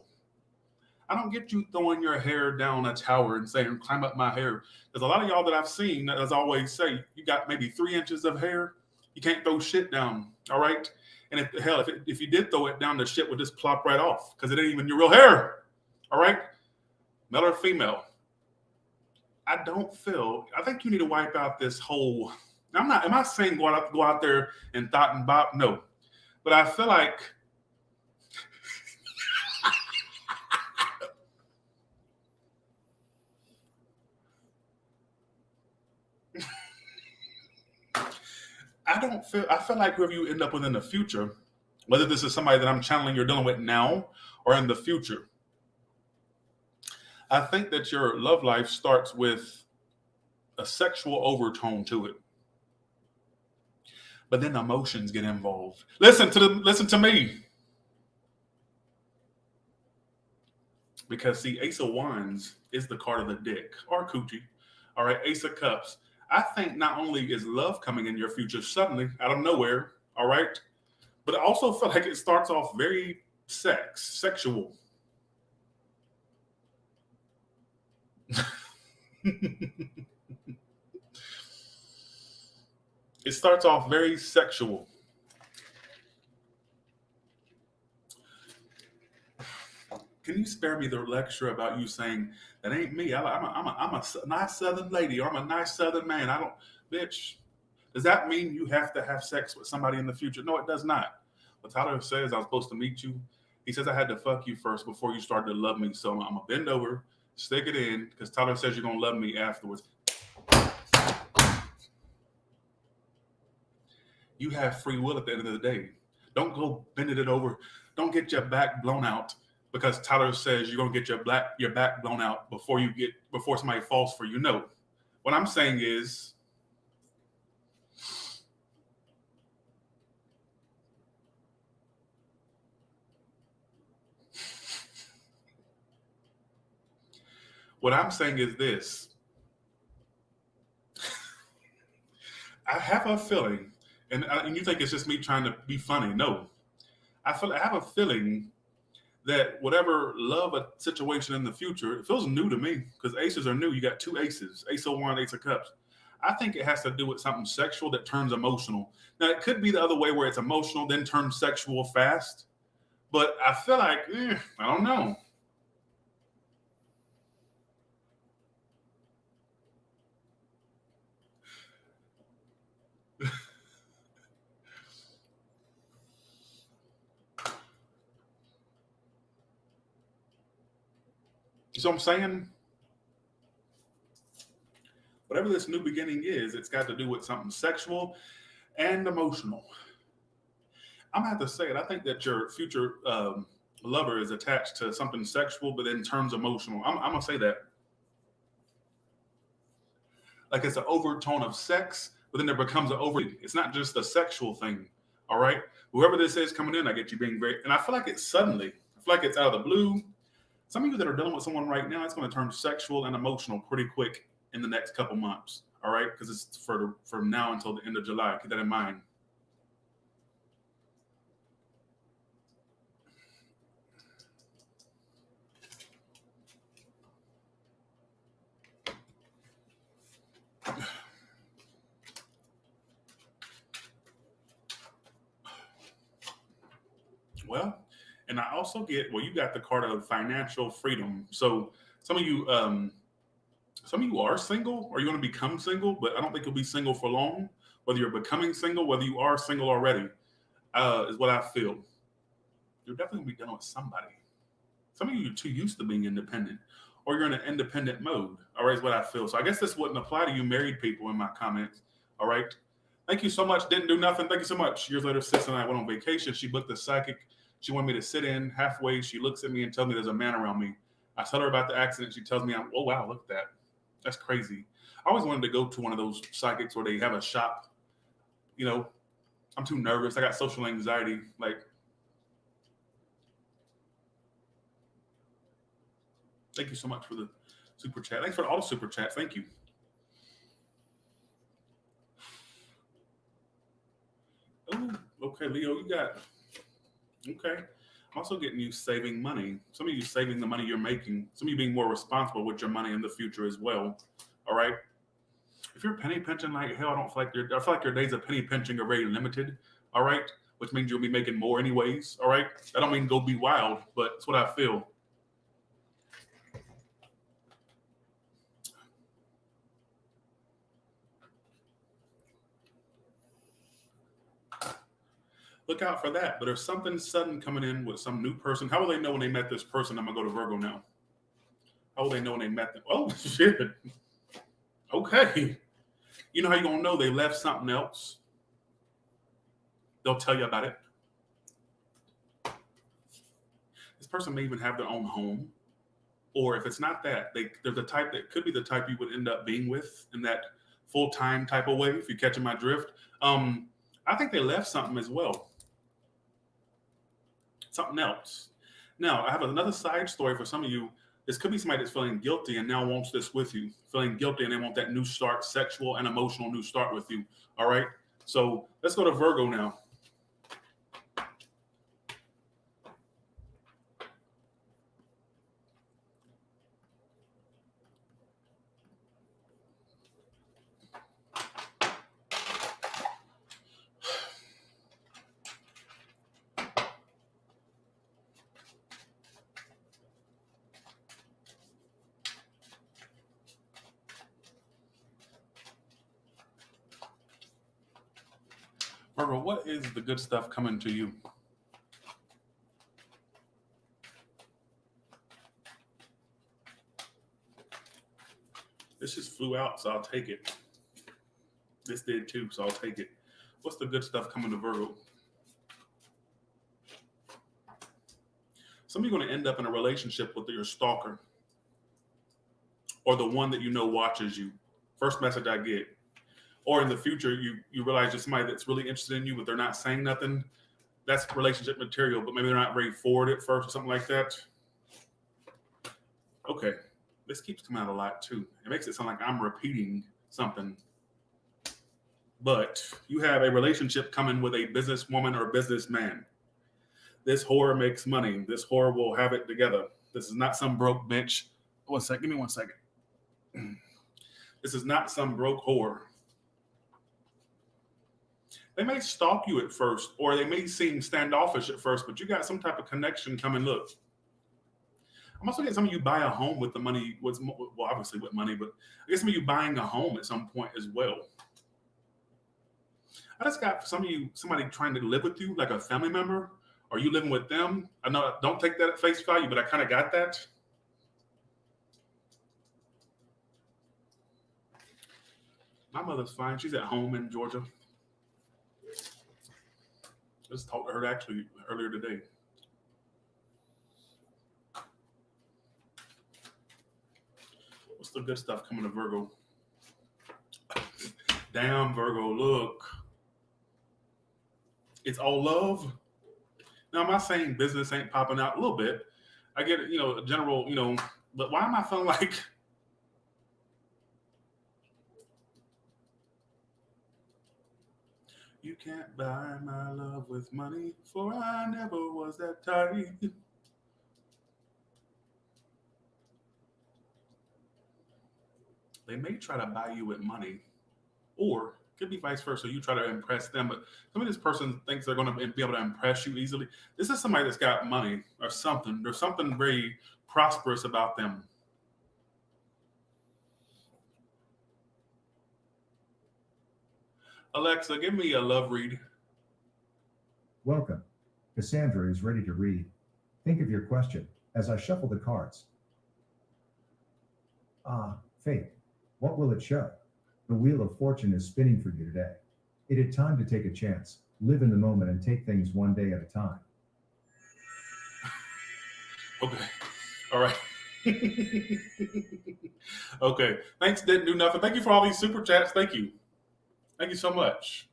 I don't get you throwing your hair down a tower and saying, climb up my hair. There's a lot of y'all that I've seen, as I always say, you got maybe 3 inches of hair. You can't throw shit down, all right? And if you did throw it down, the shit would just plop right off because it ain't even your real hair, all right? Male or female. I think you need to wipe out this whole, am I saying go out there and thought and bop? No. But I feel like, I feel like whoever you end up with in the future, whether this is somebody that I'm channeling you're dealing with now or in the future, I think that your love life starts with a sexual overtone to it. But then emotions get involved. Listen to me. Because see, Ace of Wands is the card of the dick or coochie. All right, Ace of Cups. I think not only is love coming in your future suddenly out of nowhere, all right, but I also feel like it starts off very sexual. It starts off very sexual. Can you spare me the lecture about you saying that ain't me? I'm a nice Southern lady, or I'm a nice Southern man. I don't, bitch. Does that mean you have to have sex with somebody in the future? No, it does not. But Tyler says I was supposed to meet you. He says I had to fuck you first before you started to love me. So I'm gonna bend over, stick it in, because Tyler says you're gonna love me afterwards. You have free will at the end of the day. Don't go bending it over. Don't get your back blown out because Tyler says you're gonna get your back blown out before somebody falls for you. No. What I'm saying is this. I have a feeling, and you think it's just me trying to be funny. No. I have a feeling that whatever love a situation in the future, it feels new to me because aces are new. You got 2 aces, Ace of Wands, Ace of Cups. I think it has to do with something sexual that turns emotional. Now, it could be the other way where it's emotional, then turns sexual fast. But I feel like, I don't know. You see what I'm saying? Whatever this new beginning is, it's got to do with something sexual and emotional. I'm gonna have to say it. I think that your future lover is attached to something sexual, but then turns emotional. I'm gonna say that. Like it's an overtone of sex, but then there becomes an over. It's not just a sexual thing. All right. Whoever this is coming in, I get you being very, and I feel like it's suddenly. I feel like it's out of the blue. Some of you that are dealing with someone right now, it's going to turn sexual and emotional pretty quick in the next couple months. All right, because it's from now until the end of July. Keep that in mind. Well, and I also get, well, you got the card of financial freedom. So some of you, some of you are single or you want to become single, but I don't think you'll be single for long. Whether you're becoming single, whether you are single already, is what I feel. You're definitely gonna be dealing with somebody. Some of you are too used to being independent, or you're in an independent mode. All right, is what I feel. So I guess this wouldn't apply to you married people in my comments. All right. Thank you so much. Didn't do nothing. Thank you so much. Years later, sis and I went on vacation. She booked a psychic. She wanted me to sit in halfway. She looks at me and tells me there's a man around me. I tell her about the accident. She tells me, oh, wow, look at that. That's crazy. I always wanted to go to one of those psychics where they have a shop. You know, I'm too nervous. I got social anxiety. Like, thank you so much for the super chat. Thanks for all the super chats. Thank you. Oh, okay, Leo, you got, okay. I'm also getting you saving money. Some of you saving the money you're making. Some of you being more responsible with your money in the future as well. All right. If you're penny pinching like hell, I feel like your days of penny pinching are very limited. All right. Which means you'll be making more anyways. All right. I don't mean go be wild, but it's what I feel. Look out for that. But there's something sudden coming in with some new person. How will they know when they met this person? I'm going to go to Virgo now. How will they know when they met them? Oh, shit. Okay. You know how you're going to know they left something else? They'll tell you about it. This person may even have their own home. Or if it's not that, they're the type that could be the type you would end up being with in that full-time type of way, if you're catching my drift. I think they left something as well. Something else. Now, I have another side story for some of you. This could be somebody that's feeling guilty and now wants this with you. Feeling guilty and they want that new start, sexual and emotional new start with you. All right? So let's go to Virgo now. Virgo, what is the good stuff coming to you? This just flew out, so I'll take it. This did too, so I'll take it. What's the good stuff coming to Virgo? Some of you are going to end up in a relationship with your stalker or the one that you know watches you. First message I get. Or in the future, you realize there's somebody that's really interested in you, but they're not saying nothing. That's relationship material, but maybe they're not very forward at first or something like that. Okay. This keeps coming out a lot too. It makes it sound like I'm repeating something. But you have a relationship coming with a businesswoman or businessman. This whore makes money. This whore will have it together. This is not some broke bitch. 1 second. Give me 1 second. This is not some broke whore. They may stalk you at first, or they may seem standoffish at first, but you got some type of connection coming. Look, I'm also getting some of you buy a home with the money. Well, obviously with money, but I guess some of you buying a home at some point as well. I just got some of you, somebody trying to live with you, like a family member. Are you living with them? I know, don't take that at face value, but I kind of got that. My mother's fine. She's at home in Georgia. Just talked to her actually earlier today. What's the good stuff coming to Virgo? Damn, Virgo, look. It's all love. Now, I'm not saying business ain't popping out a little bit. I get it, general, but why am I feeling like you can't buy my love with money, for I never was that type. They may try to buy you with money, or Could be vice versa. You try to impress them, but some of this person thinks they're going to be able to impress you easily. This is somebody that's got money or something. There's something very prosperous about them. Alexa, give me a love read. Welcome. Cassandra is ready to read. Think of your question as I shuffle the cards. Ah, fate. What will it show? The wheel of fortune is spinning for you today. It is time to take a chance, live in the moment, and take things one day at a time. Okay. All right. Okay. Thanks, Didn't Do Nothing. Thank you for all these super chats. Thank you. Thank you so much.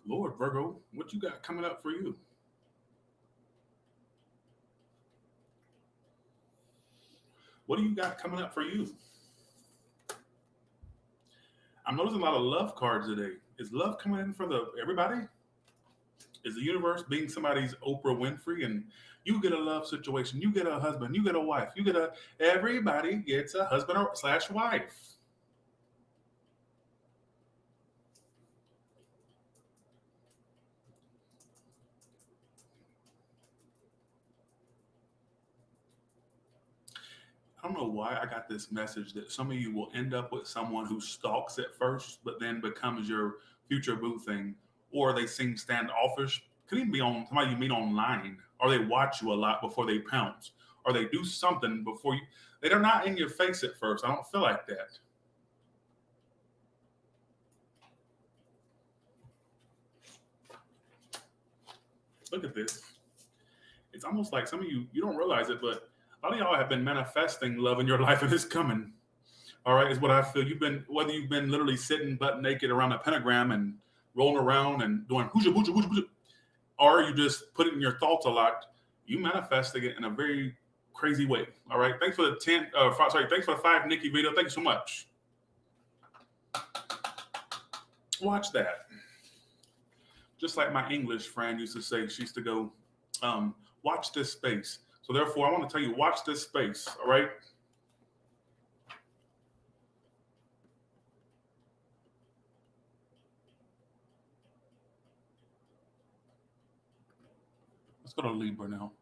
Lord Virgo, what you got coming up for you? What do you got coming up for you? I'm noticing a lot of love cards today. Is love coming in for everybody? Is the universe being somebody's Oprah Winfrey and you get a love situation, you get a husband, you get a wife, everybody gets a husband or slash wife. I don't know why I got this message that some of you will end up with someone who stalks at first, but then becomes your future boo thing, or they seem standoffish. Could even be on somebody you meet online, or they watch you a lot before they pounce, or they do something before you. They're not in your face at first. I don't feel like that. Look at this. It's almost like some of you don't realize it, but a lot of y'all have been manifesting love in your life and it's coming. All right, is what I feel. Whether you've been literally sitting butt naked around a pentagram and rolling around and doing hooja booja booja booja, or you just put it in your thoughts a lot, you manifesting it in a very crazy way. All right, thanks for the thanks for the 5, Nikki Vito. Thank you so much. Watch that. Just like my English friend used to say, she used to go, watch this space. So therefore, I want to tell you, watch this space. All right. Let's go to Libra now.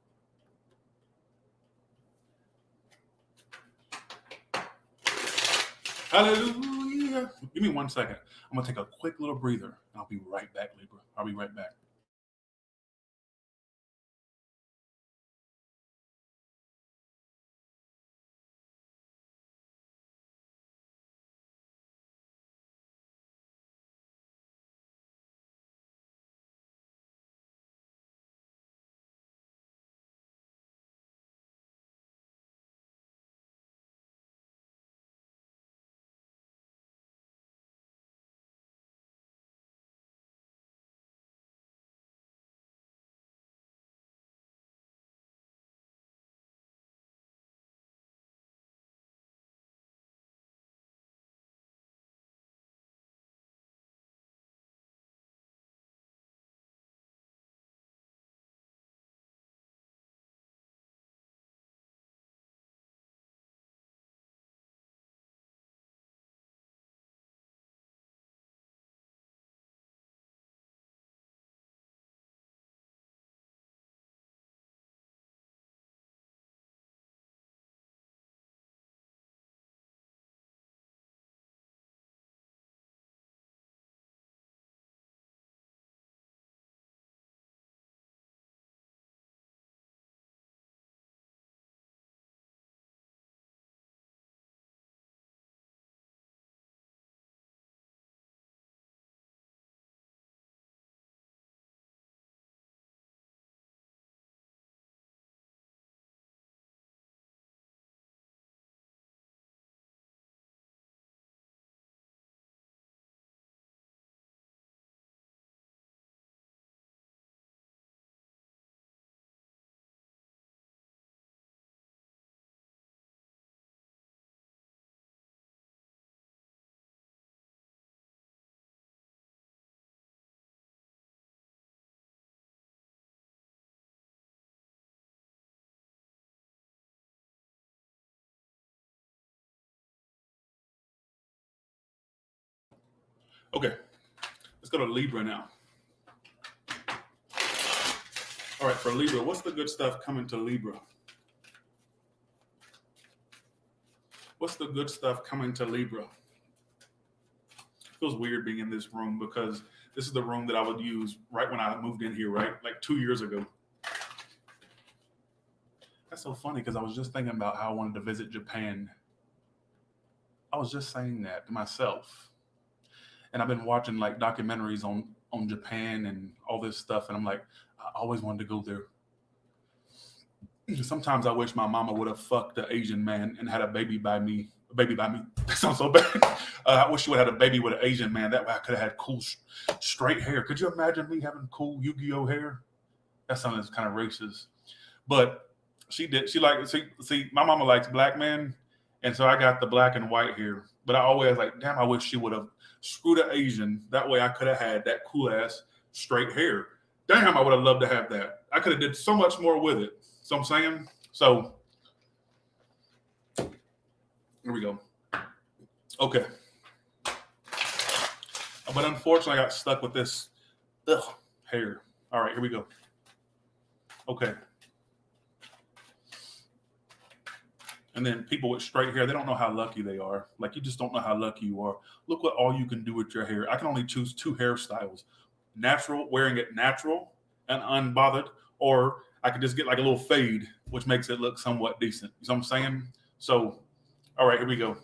Hallelujah. Give me 1 second. I'm going to take a quick little breather. I'll be right back, Libra. I'll be right back. Okay, let's go to Libra now. All right, for Libra, what's the good stuff coming to Libra? What's the good stuff coming to Libra? It feels weird being in this room because this is the room that I would use right when I moved in here, right? Like 2 years ago. That's so funny because I was just thinking about how I wanted to visit Japan. I was just saying that to myself. And I've been watching like documentaries on Japan and all this stuff. And I'm like, I always wanted to go there. Sometimes I wish my mama would have fucked an Asian man and had a baby by me. A baby by me. That sounds so bad. I wish she would have had a baby with an Asian man. That way I could have had cool straight hair. Could you imagine me having cool Yu-Gi-Oh hair? That sounds kind of racist. But she did. She like see. My mama likes black men, and so I got the black and white hair. But I always like, damn. I wish she would have screwed an Asian. That way I could have had that cool ass straight hair. Damn, I would have loved to have that. I could have did so much more with it. So I'm saying, so here we go. Okay. But unfortunately, I got stuck with this hair. All right, here we go. Okay. And then people with straight hair, they don't know how lucky they are. Like, you just don't know how lucky you are. Look what all you can do with your hair. I can only choose 2 hairstyles. Natural, wearing it natural and unbothered, or I could just get like a little fade, which makes it look somewhat decent. You know what I'm saying? So, all right, here we go.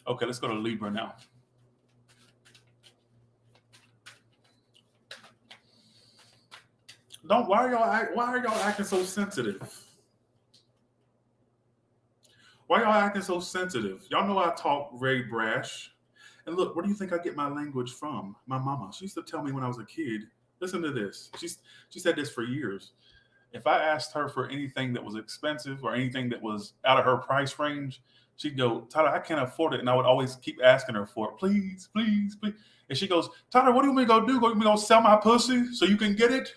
Okay, let's go to Libra now. Why are y'all acting so sensitive? Why y'all acting so sensitive? Y'all know I talk very brash. And look, where do you think I get my language from? My mama. She used to tell me when I was a kid. Listen to this. She said this for years. If I asked her for anything that was expensive or anything that was out of her price range, she'd go, Tyler, I can't afford it. And I would always keep asking her for it. Please, please, please. And she goes, Tyler, what do you want me to go do? You want me to go sell my pussy so you can get it?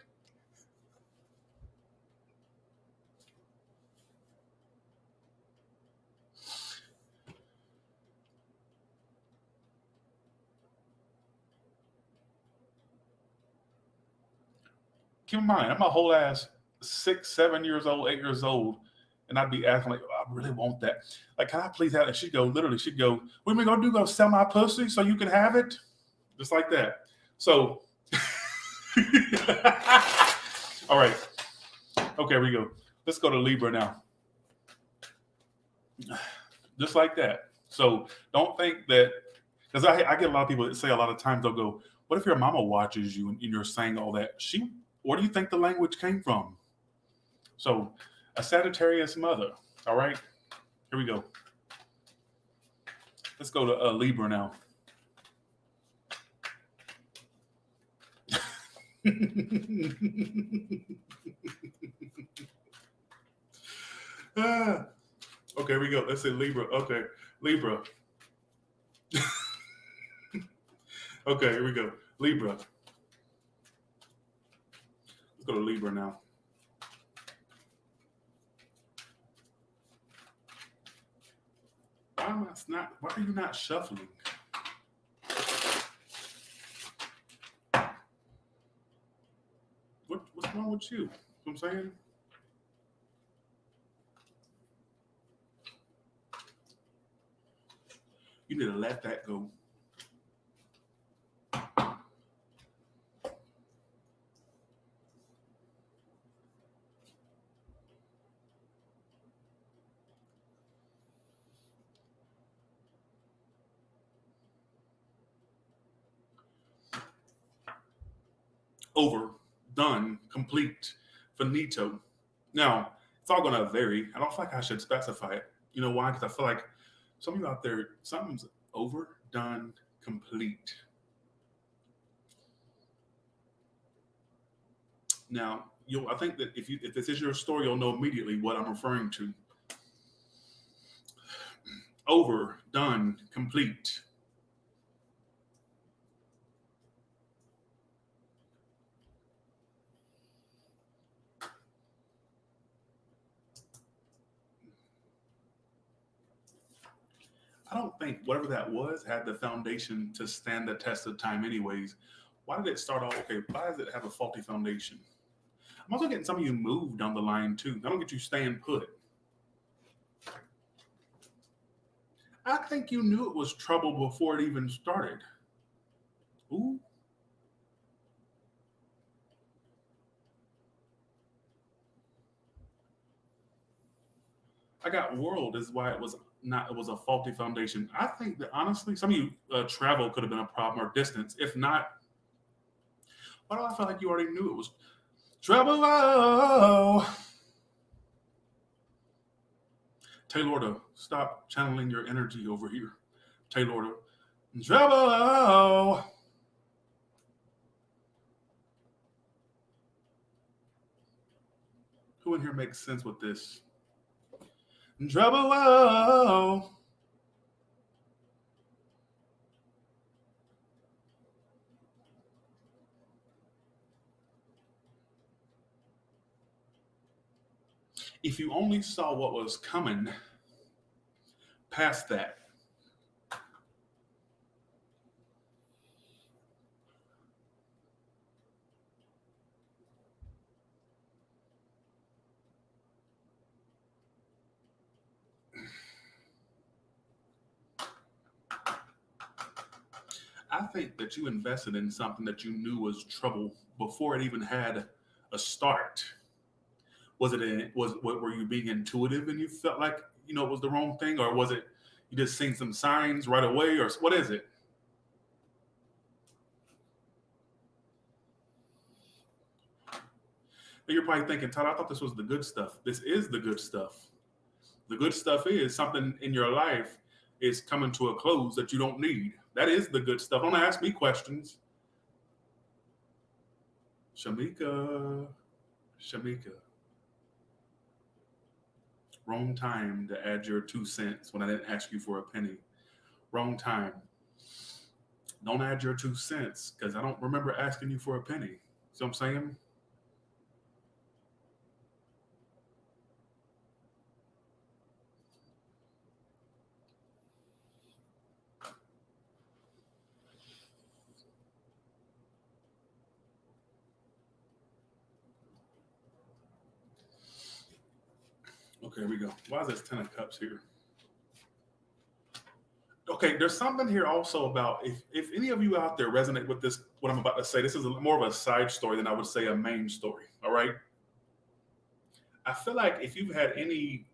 Keep in mind, I'm a whole ass 6, 7 years old, 8 years old, and I'd be asking like, oh, I really want that. Like, can I please have it? She'd go, what are we gonna do? Go sell my pussy so you can have it? Just like that. So, all right. Okay, here we go. Let's go to Libra now. Just like that. So don't think that, because I get a lot of people that say a lot of times they'll go, what if your mama watches you and you're saying all that? Where do you think the language came from? So, a Sagittarius mother. All right, here we go. Let's go to Libra now. Okay, here we go. Let's say Libra. Okay, Libra. Okay, here we go. Libra. Let's go to Libra now. Why are you not shuffling? What's wrong with you? You know what I'm saying? You need to let that go. Over, done, complete, finito. Now, it's all going to vary. I don't feel like I should specify it. You know why? Because I feel like some of you out there, something's over, done, complete. Now, I think that if this is your story, you'll know immediately what I'm referring to. Over, done, complete. I don't think whatever that was had the foundation to stand the test of time, anyways. Why did it start off? Okay, why does it have a faulty foundation? I'm also getting some of you moved down the line too. I don't get you staying put. I think you knew it was trouble before it even started. Ooh. I got world is why it was not. It was a faulty foundation. I think that honestly, some of you travel could have been a problem or distance. If not, why do I feel like you already knew it was trouble? Oh. Taylor, stop channeling your energy over here. Taylor, trouble. Who in here makes sense with this? Trouble. If you only saw what was coming past that. I think that you invested in something that you knew was trouble before it even had a start. Were you being intuitive and you felt like it was the wrong thing, or was it you just seen some signs right away, or what is it? And you're probably thinking, Todd, I thought this was the good stuff. This is the good stuff. The good stuff is something in your life is coming to a close that you don't need. That is the good stuff. Don't ask me questions. Shamika. Wrong time to add your 2 cents when I didn't ask you for a penny. Wrong time. Don't add your 2 cents because I don't remember asking you for a penny. See what I'm saying? Okay, here we go. Why is this 10 of Cups here? Okay, there's something here also about if any of you out there resonate with this, what I'm about to say, this is more of a side story than I would say a main story. All right. I feel like if you've had any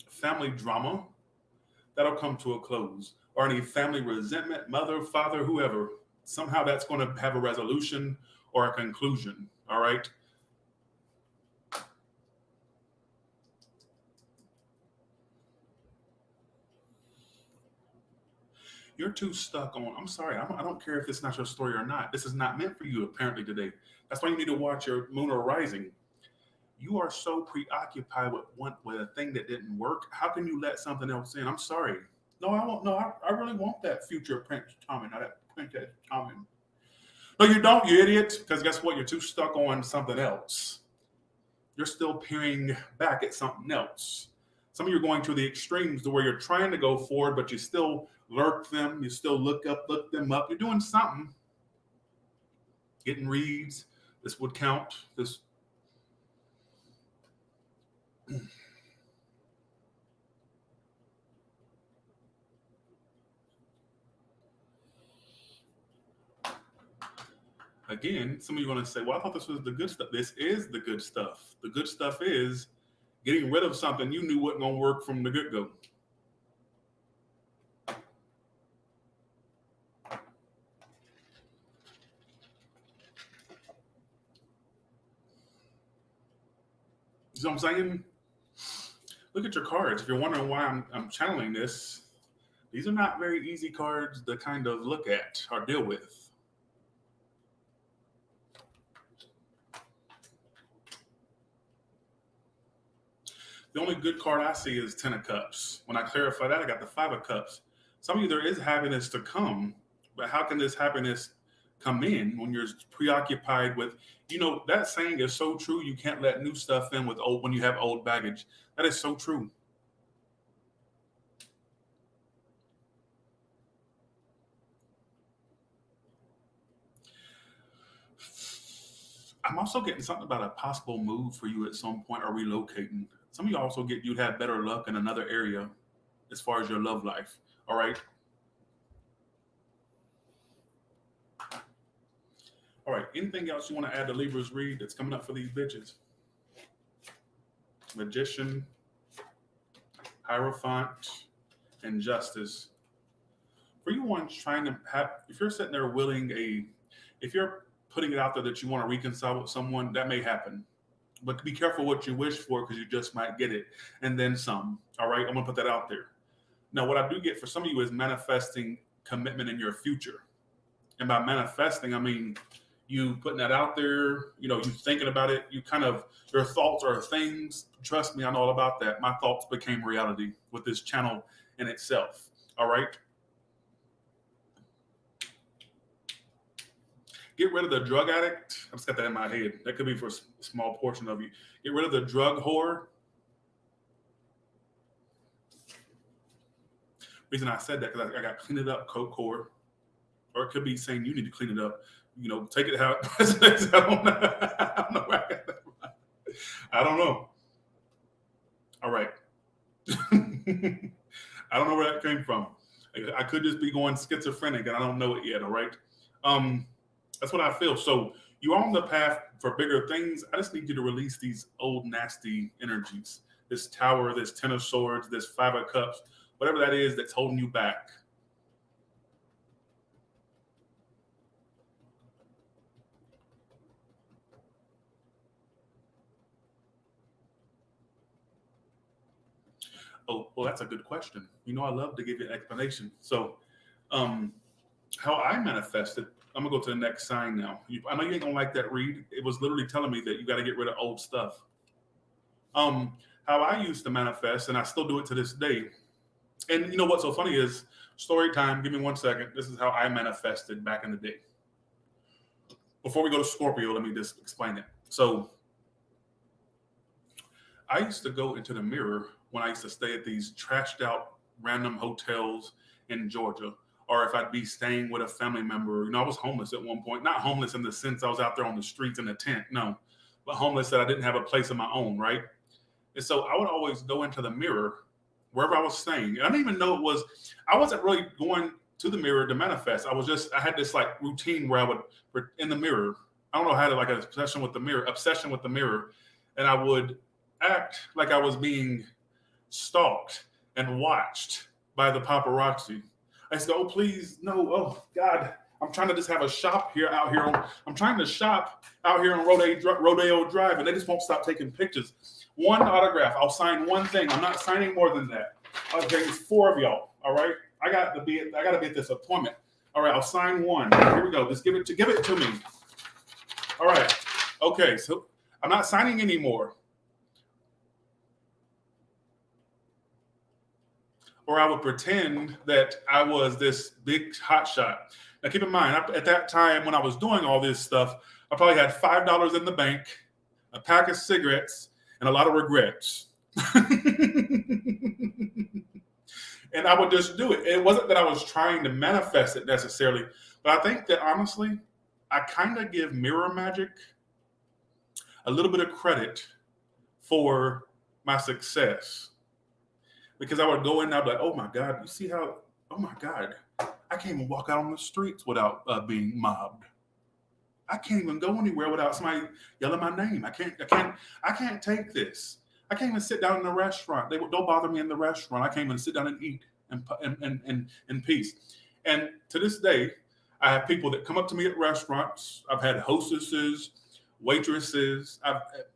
family drama, that'll come to a close, or any family resentment, mother, father, whoever, somehow that's going to have a resolution or a conclusion. All right. You're too stuck on, I'm sorry, I don't care if it's not your story or not. This is not meant for you, apparently, today. That's why you need to watch your moon or rising. You are so preoccupied with a thing that didn't work. How can you let something else in? I'm sorry. No, I won't. No, I really want that future Prince Tommy, not that Princess Tommy. No, you don't, you idiot. Because guess what? You're too stuck on something else. You're still peering back at something else. Some of you are going to the extremes to where you're trying to go forward, but you still lurk them. You still look them up. You're doing something. Getting reads. This would count. This. Again, some of you are going to say, well, I thought this was the good stuff. This is the good stuff. The good stuff is getting rid of something you knew wasn't going to work from the get-go. You know what I'm saying? Look at your cards. If you're wondering why I'm channeling this, these are not very easy cards to kind of look at or deal with. The only good card I see is 10 of Cups. When I clarify that, I got the 5 of Cups. Some of you, there is happiness to come, but how can this happiness come in when you're preoccupied with, that saying is so true. You can't let new stuff in when you have old baggage. That is so true. I'm also getting something about a possible move for you at some point or relocating. Some of you also get you'd have better luck in another area as far as your love life. All right. All right. Anything else you want to add to Libra's read that's coming up for these bitches? Magician, Hierophant, and Justice. For you ones trying to have, if you're sitting there if you're putting it out there that you want to reconcile with someone, that may happen. But be careful what you wish for because you just might get it. And then some. All right. I'm going to put that out there. Now, what I do get for some of you is manifesting commitment in your future. And by manifesting, I mean you putting that out there, you thinking about it, your thoughts are things. Trust me, I know all about that. My thoughts became reality with this channel in itself. All right. Get rid of the drug addict. I just got that in my head. That could be for a small portion of you. Get rid of the drug whore. Reason I said that because I got clean it up, coke whore. Or it could be saying you need to clean it up. Take it out. I don't know where I got that from. I don't know. All right. I don't know where that came from. I could just be going schizophrenic and I don't know it yet. All right. That's what I feel. So you're on the path for bigger things. I just need you to release these old nasty energies. This Tower, this Ten of Swords, this Five of Cups, whatever that is that's holding you back. Oh, well, that's a good question. I love to give you an explanation. So how I manifested, I'm going to go to the next sign now. I know you ain't going to like that read. It was literally telling me that you got to get rid of old stuff. How I used to manifest, and I still do it to this day. And you know what's so funny is, story time, give me 1 second. This is how I manifested back in the day. Before we go to Scorpio, let me just explain it. So I used to go into the mirror when I used to stay at these trashed out random hotels in Georgia, or if I'd be staying with a family member. I was homeless at one point. Not homeless in the sense I was out there on the streets in a tent, no, but homeless that I didn't have a place of my own, right? And so I would always go into the mirror wherever I was staying. And I didn't even know I wasn't really going to the mirror to manifest. I had this like routine where I would, in the mirror, I don't know, I had like an obsession with the mirror. And I would act like I was being stalked and watched by the paparazzi. I said, oh, please, no, oh, God, I'm trying to just have a shop I'm trying to shop out here on Rodeo Drive, and they just won't stop taking pictures. One autograph, I'll sign one thing. I'm not signing more than that. Okay, it's 4 of y'all, all right? I got to be at this appointment. All right, I'll sign one. Here we go. Just give it to me. All right. Okay, so I'm not signing anymore. Or I would pretend that I was this big hotshot. Now, keep in mind, at that time when I was doing all this stuff, I probably had $5 in the bank, a pack of cigarettes, and a lot of regrets. And I would just do it. It wasn't that I was trying to manifest it necessarily, but I think that honestly, I kind of give mirror magic a little bit of credit for my success. Because I would go in and I'd be like, oh my God, you see how, oh my God, I can't even walk out on the streets without being mobbed. I can't even go anywhere without somebody yelling my name. I can't take this. I can't even sit down in a restaurant. Don't bother me in the restaurant. I can't even sit down and eat in peace. And to this day, I have people that come up to me at restaurants. I've had hostesses, waitresses,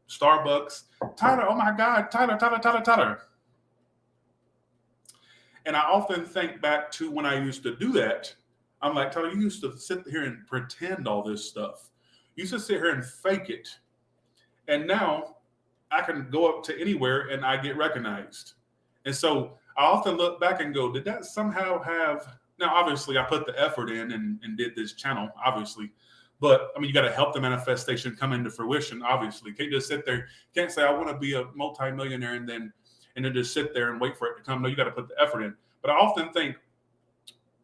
Starbucks. Tyler, oh my God, Tyler. And I often think back to when I used to do that. I'm like, Tyler, you used to sit here and pretend all this stuff. You used to sit here and fake it. And now I can go up to anywhere and I get recognized. And so I often look back and go, did that somehow have, now obviously I put the effort in and did this channel, obviously. But I mean, you got to help the manifestation come into fruition, obviously. You can't just sit there, can't say I want to be a multimillionaire and then just sit there and wait for it to come. No, you got to put the effort in. But I often think,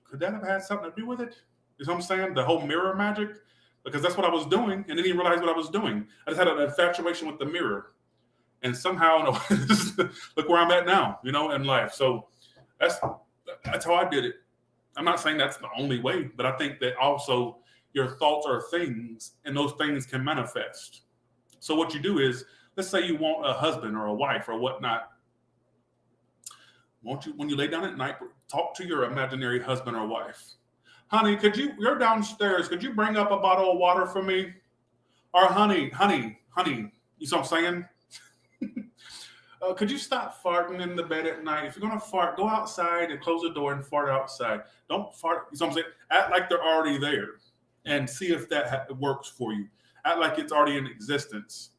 could that have had something to do with it? You know what I'm saying? The whole mirror magic. because that's what I was doing, and didn't even realize what I was doing. I just had an infatuation with the mirror, and somehow, look where I'm at now, in life. So that's how I did it. I'm not saying that's the only way, but I think that also your thoughts are things, and those things can manifest. So what you do is, let's say you want a husband or a wife or whatnot. Won't you, when you lay down at night, talk to your imaginary husband or wife? Honey, you're downstairs. Could you bring up a bottle of water for me? Or honey, you see what I'm saying? Could you stop farting in the bed at night? If you're going to fart, go outside and close the door and fart outside. Don't fart. You see what I'm saying? Act like they're already there and see if that works for you. Act like it's already in existence.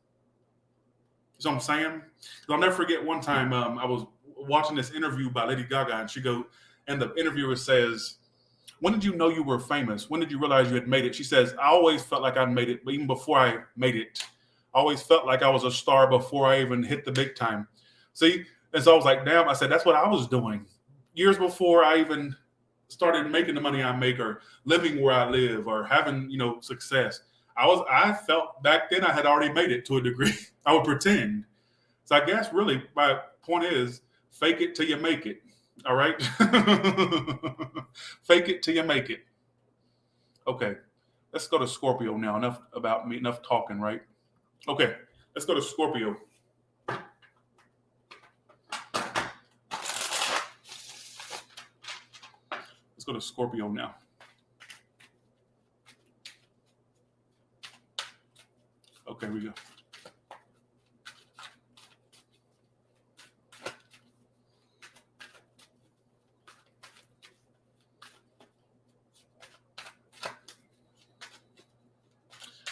You see what I'm saying? I'll never forget one time I was watching this interview by Lady Gaga, and the interviewer says, when did you know you were famous? When did you realize you had made it? She says, I always felt like I'd made it, but even before I made it, I always felt like I was a star before I even hit the big time. See? And so I was like, damn, I said, that's what I was doing years before I even started making the money I make or living where I live or having, success. I felt back then I had already made it to a degree. I would pretend. So I guess really my point is fake it till you make it. All right. Fake it till you make it. Okay. Let's go to Scorpio now. Enough about me, enough talking, right? Okay. Let's go to Scorpio. Let's go to Scorpio now. Okay, we go.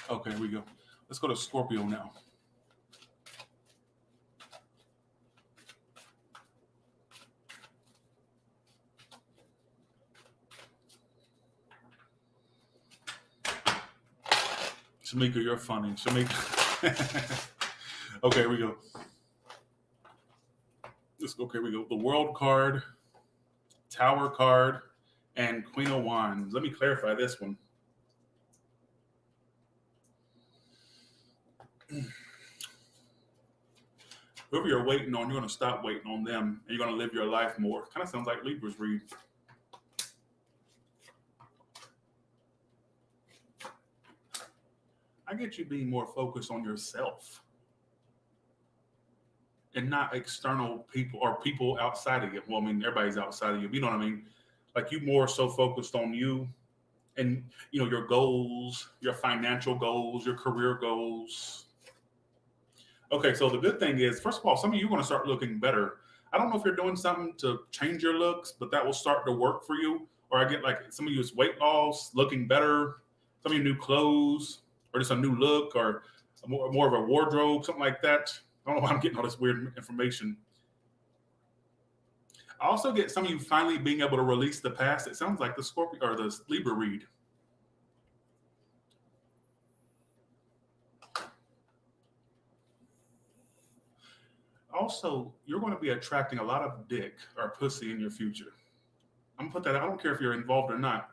Okay, we go. Let's go to Scorpio now. Shamika, you're funny. Shamika. Okay, we go. Okay, we go. The World card, Tower card, and Queen of Wands. Let me clarify this one. Whoever you're waiting on, you're going to stop waiting on them, and you're going to live your life more. Kind of sounds like Libra's read. I get you being more focused on yourself and not external people or people outside of you. Well, I mean, everybody's outside of you. You know what I mean? Like you more so focused on you and, your goals, your financial goals, your career goals. Okay, so the good thing is, first of all, some of you are going to start looking better. I don't know if you're doing something to change your looks, but that will start to work for you. Or I get like some of you is weight loss, looking better, some of you new clothes, or just a new look, or more of a wardrobe, something like that. I don't know why I'm getting all this weird information. I also get some of you finally being able to release the past. It sounds like the Scorpio or the Libra read. Also, you're going to be attracting a lot of dick or pussy in your future. I'm going to put that out. I don't care if you're involved or not.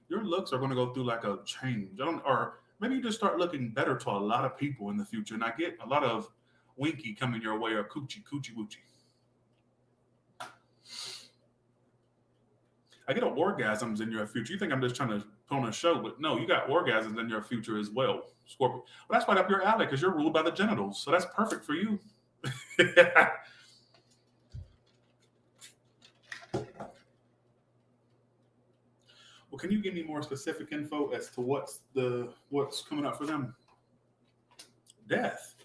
Your looks are going to go through like a change. Or maybe you just start looking better to a lot of people in the future. And I get a lot of winky coming your way or coochie woochie. I get orgasms in your future. You think I'm just trying to put on a show, but no, you got orgasms in your future as well, Scorpio. Well, that's right up your alley because you're ruled by the genitals. So that's perfect for you. Well, can you give me more specific info as to what's coming up for them? Death.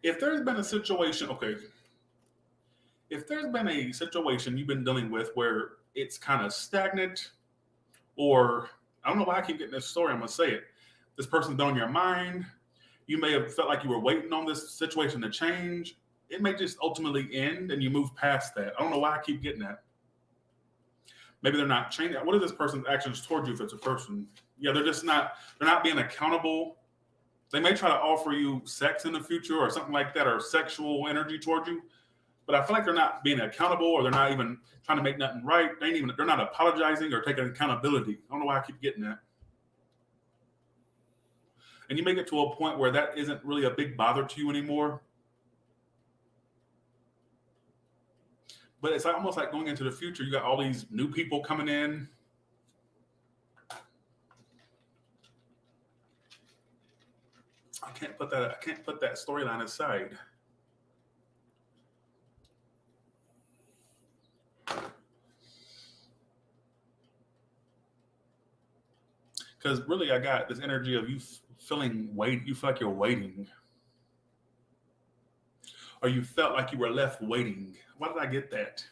If there's been a situation, okay. If there's been a situation you've been dealing with where it's kind of stagnant, or I don't know why I keep getting this story, I'm going to say it. This person's been on your mind. You may have felt like you were waiting on this situation to change. It may just ultimately end and you move past that. I don't know why I keep getting that. Maybe they're not changing. What are this person's actions toward you if it's a person? Yeah, they're not being accountable. They may try to offer you sex in the future or something like that, or sexual energy toward you. But I feel like they're not being accountable, or they're not even trying to make nothing right. They're not apologizing or taking accountability. I don't know why I keep getting that. And you may get to a point where that isn't really a big bother to you anymore. But it's almost like going into the future. You got all these new people coming in. I can't put that storyline aside. Because really, I got this energy of you feeling wait. You feel like you're waiting, or you felt like you were left waiting. Why did I get that?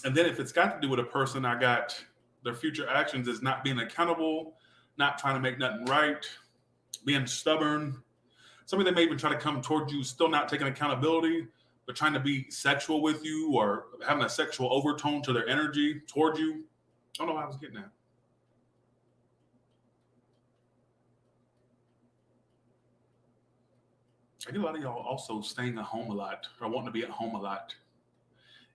And then if it's got to do with a person, I got their future actions is not being accountable, not trying to make nothing right, being stubborn. Somebody that may even try to come toward you, still not taking accountability, but trying to be sexual with you or having a sexual overtone to their energy toward you. I don't know what I was getting at. I get a lot of y'all also staying at home a lot or wanting to be at home a lot.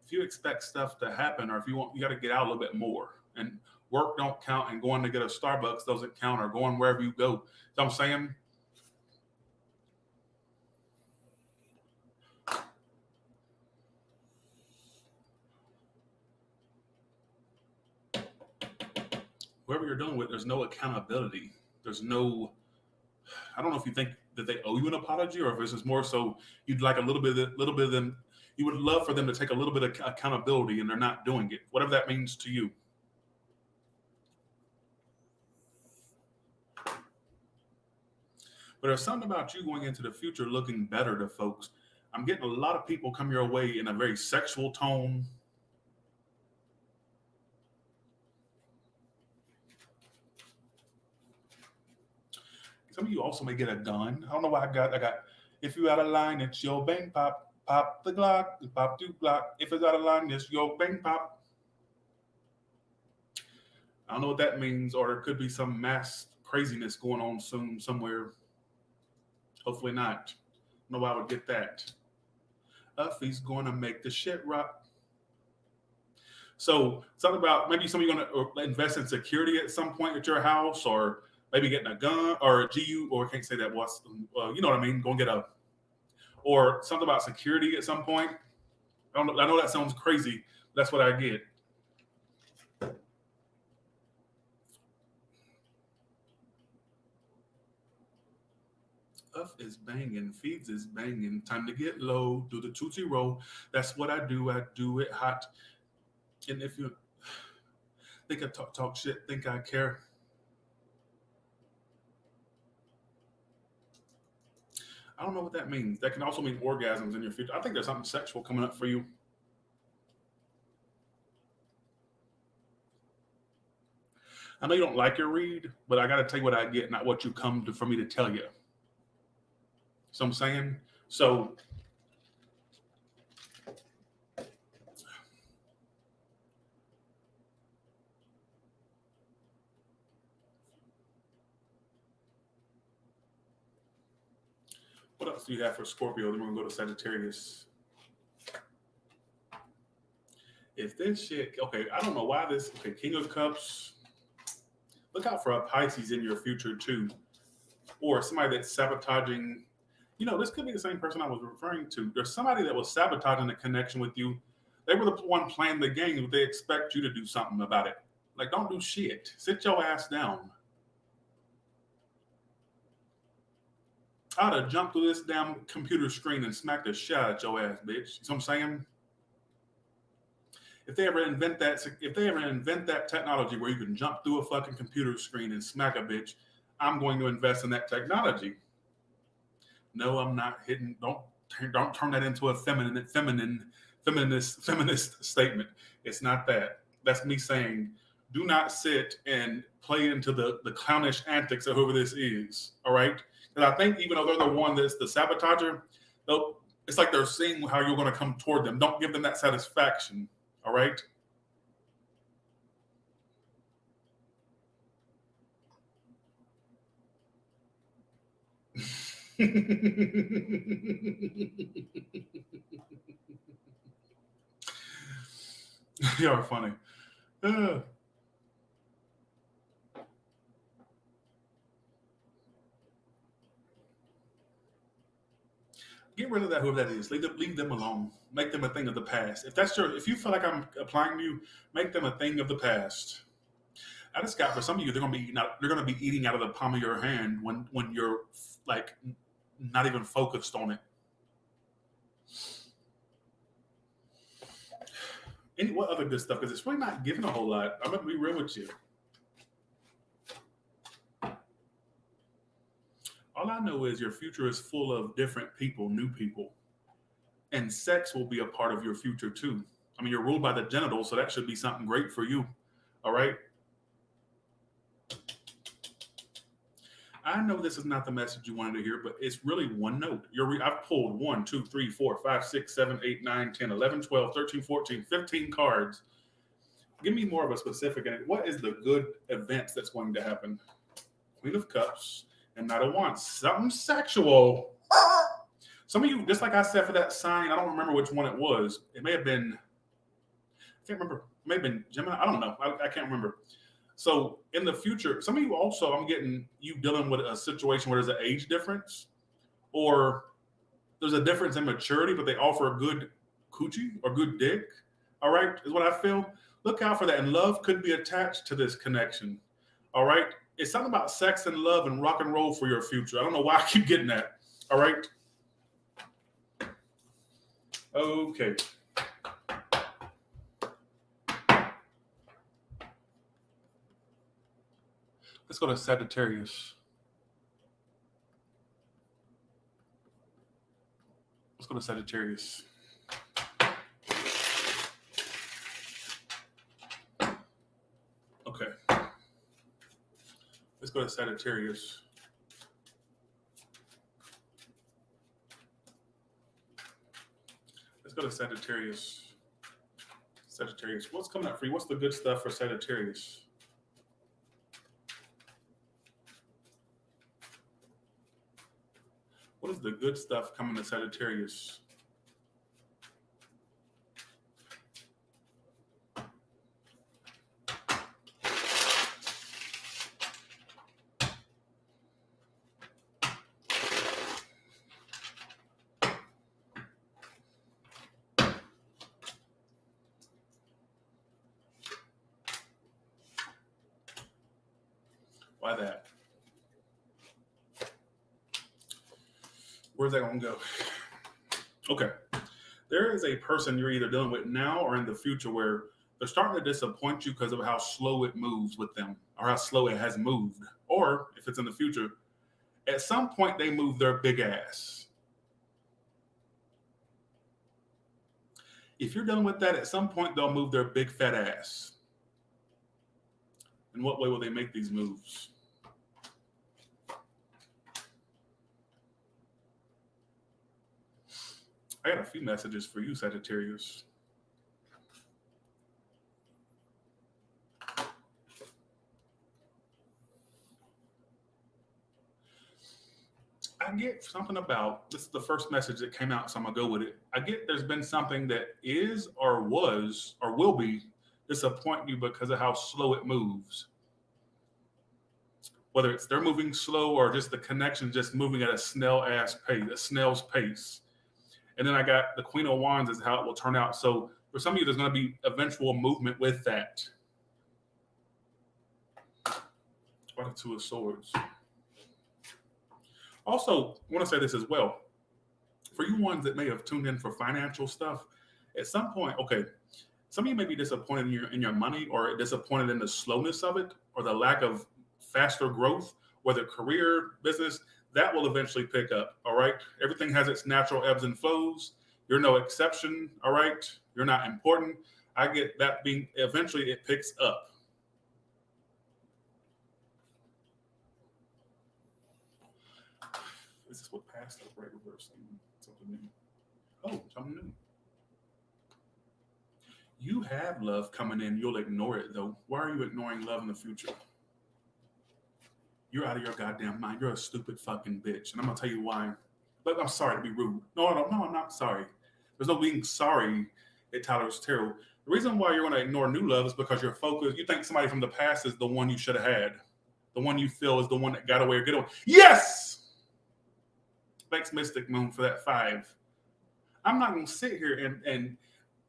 If you expect stuff to happen, or if you got to get out a little bit more, and work don't count, and going to get a Starbucks doesn't count, or going wherever you go. You know what I'm saying? Whoever you're dealing with, there's no accountability. There's no, I don't know if you think that they owe you an apology, or if it's just more so you'd like a little bit of them. You would love for them to take a little bit of accountability, and they're not doing it. Whatever that means to you. But there's something about you going into the future looking better to folks. I'm getting a lot of people come your way in a very sexual tone. Some of you also may get a gun. I don't know why I got, if you out of line, it's your bang pop. Pop the Glock, pop the Glock. If it's out of line, it's your bang pop. I don't know what that means, or there could be some mass craziness going on soon somewhere. Hopefully not. I don't know why I would get that. He's going to make the shit rock. So something about maybe some of you are going to invest in security at some point at your house, or maybe getting a gun or a GU, or I can't say that. You know what I mean? Go and get a, or something about security at some point. I know that sounds crazy. That's what I get. Up is banging, feeds is banging. Time to get low, do the Tootsie Roll. That's what I do. I do it hot. And if you think I talk shit, think I care. I don't know what that means. That can also mean orgasms in your future. I think there's something sexual coming up for you. I know you don't like your read, but I got to tell you what I get, not what you come to for me to tell you. So I'm saying, so what else do you have for Scorpio? Then we're going to go to Sagittarius. If this shit, okay, I don't know why this, okay, King of Cups. Look out for a Pisces in your future too. Or somebody that's sabotaging. You know, this could be the same person I was referring to. There's somebody that was sabotaging the connection with you. They were the one playing the game, but they expect you to do something about it. Like, don't do shit. Sit your ass down. I'd have jumped through this damn computer screen and smacked the shit out of your ass, bitch. You know what I'm saying? If they ever invent that technology where you can jump through a fucking computer screen and smack a bitch, I'm going to invest in that technology. No, I'm not hitting. Don't turn that into a feminist statement. It's not that. That's me saying, do not sit and play into the clownish antics of whoever this is. All right. And I think even though they're the one that's the sabotager, it's like they're seeing how you're going to come toward them. Don't give them that satisfaction. All right. You are funny. Get rid of that, whoever that is. Leave them alone. Make them a thing of the past. If you feel like I'm applying to you, make them a thing of the past. I just got, for some of you, they're gonna be eating out of the palm of your hand when you're like not even focused on it. What other good stuff? Because it's really not giving a whole lot. I'm gonna be real with you. All I know is your future is full of different people, new people, and sex will be a part of your future too. I mean, you're ruled by the genitals, so that should be something great for you. All right. I know this is not the message you wanted to hear, but it's really one note. I've pulled 1, 2, 3, 4, 5, 6, 7, 8, 9, 10, 11, 12, 13, 14, 15 cards. Give me more of a specific. What is the good events that's going to happen? Queen of Cups and Knight of Wands. Something sexual. Some of you, just like I said for that sign, I don't remember which one it was. It may have been, I can't remember. It may have been Gemini. I don't know. I can't remember. So in the future, some of you also, I'm getting you dealing with a situation where there's an age difference or there's a difference in maturity, but they offer a good coochie or good dick. All right, is what I feel. Look out for that. And love could be attached to this connection. All right. It's something about sex and love and rock and roll for your future. I don't know why I keep getting that. All right. Okay. Let's go to Sagittarius. Let's go to Sagittarius. Okay. Let's go to Sagittarius. Let's go to Sagittarius. Sagittarius. What's coming up for you? What's the good stuff for Sagittarius? What is the good stuff coming to Sagittarius? Why that? Where's that going to go? Okay. There is a person you're either dealing with now or in the future where they're starting to disappoint you because of how slow it moves with them or how slow it has moved. Or if it's in the future, at some point they move their big ass. If you're dealing with that, at some point they'll move their big fat ass. In what way will they make these moves? I got a few messages for you, Sagittarius. I get something about, this is the first message that came out, so I'm going to go with it. I get there's been something that is or was or will be disappointing you because of how slow it moves. Whether it's they're moving slow or just the connection just moving at a snail's pace. And then I got the Queen of Wands is how it will turn out. So for some of you, there's going to be eventual movement with that. What the Two of Swords. Also, I want to say this as well. For you ones that may have tuned in for financial stuff, at some point, okay, some of you may be disappointed in your money or disappointed in the slowness of it or the lack of faster growth, whether career, business, that will eventually pick up, all right? Everything has its natural ebbs and flows. You're no exception, all right? You're not important. I get that being, eventually it picks up. This is what passed up, right? Reversing something new. Oh, something new. You have love coming in. You'll ignore it, though. Why are you ignoring love in the future? You're out of your goddamn mind. You're a stupid fucking bitch. And I'm going to tell you why. But I'm sorry to be rude. No, I'm not sorry. There's no being sorry at Tyler's Tarot. The reason why you're going to ignore new love is because you're focused. You think somebody from the past is the one you should have had. The one you feel is the one that got away or get away. Yes! Thanks, Mystic Moon, for that 5. I'm not going to sit here and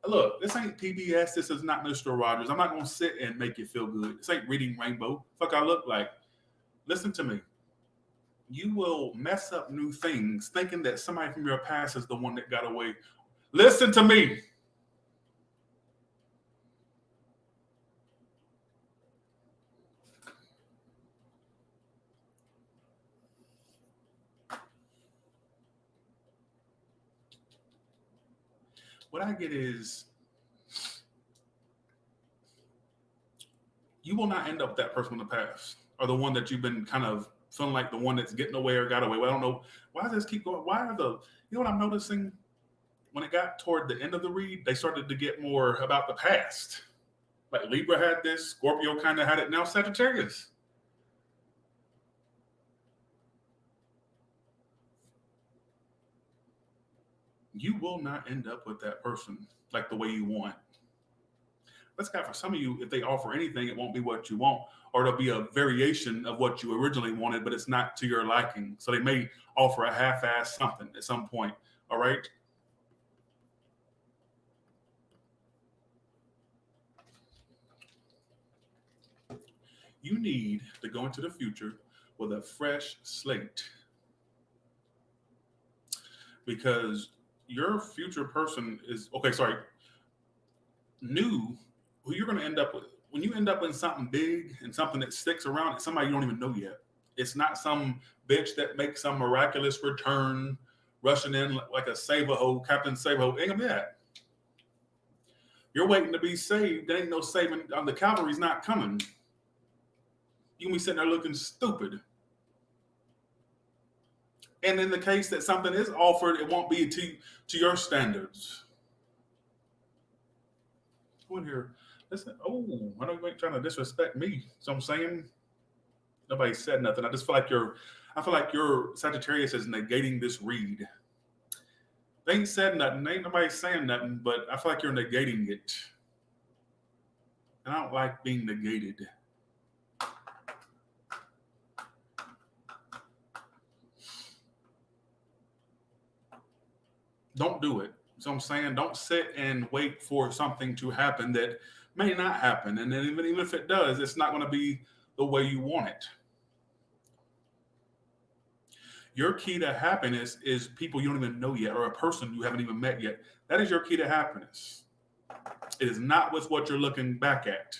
look, this ain't PBS. This is not Mr. Rogers. I'm not going to sit and make you feel good. This ain't Reading Rainbow. Fuck I look like. Listen to me. You will mess up new things thinking that somebody from your past is the one that got away. Listen to me. What I get is you will not end up with that person in the past or the one that you've been kind of feeling like the one that's getting away or got away. Well, I don't know. Why does this keep going? Why are you know what I'm noticing? When it got toward the end of the read, they started to get more about the past. Like Libra had this, Scorpio kind of had it, now Sagittarius. You will not end up with that person like the way you want. That's got for some of you, if they offer anything, it won't be what you want, or it'll be a variation of what you originally wanted, but it's not to your liking. So they may offer a half-ass something at some point. All right. You need to go into the future with a fresh slate, because your future person is new, who you're going to end up with. When you end up in something big and something that sticks around, it's somebody you don't even know yet. It's not some bitch that makes some miraculous return, rushing in like a save-a-ho, Captain Save-a-ho. Ain't gonna be that. You're waiting to be saved. There ain't no saving. The cavalry's not coming. You can be sitting there looking stupid. And in the case that something is offered, it won't be to your standards. Go in here. Listen, I know you ain't trying to disrespect me. So I'm saying, nobody said nothing. I feel like your Sagittarius is negating this read. They ain't said nothing. Ain't nobody saying nothing, but I feel like you're negating it. And I don't like being negated. Don't do it. So I'm saying, don't sit and wait for something to happen that may not happen. And then even if it does, it's not going to be the way you want it. Your key to happiness is people you don't even know yet, or a person you haven't even met yet. That is your key to happiness. It is not with what you're looking back at.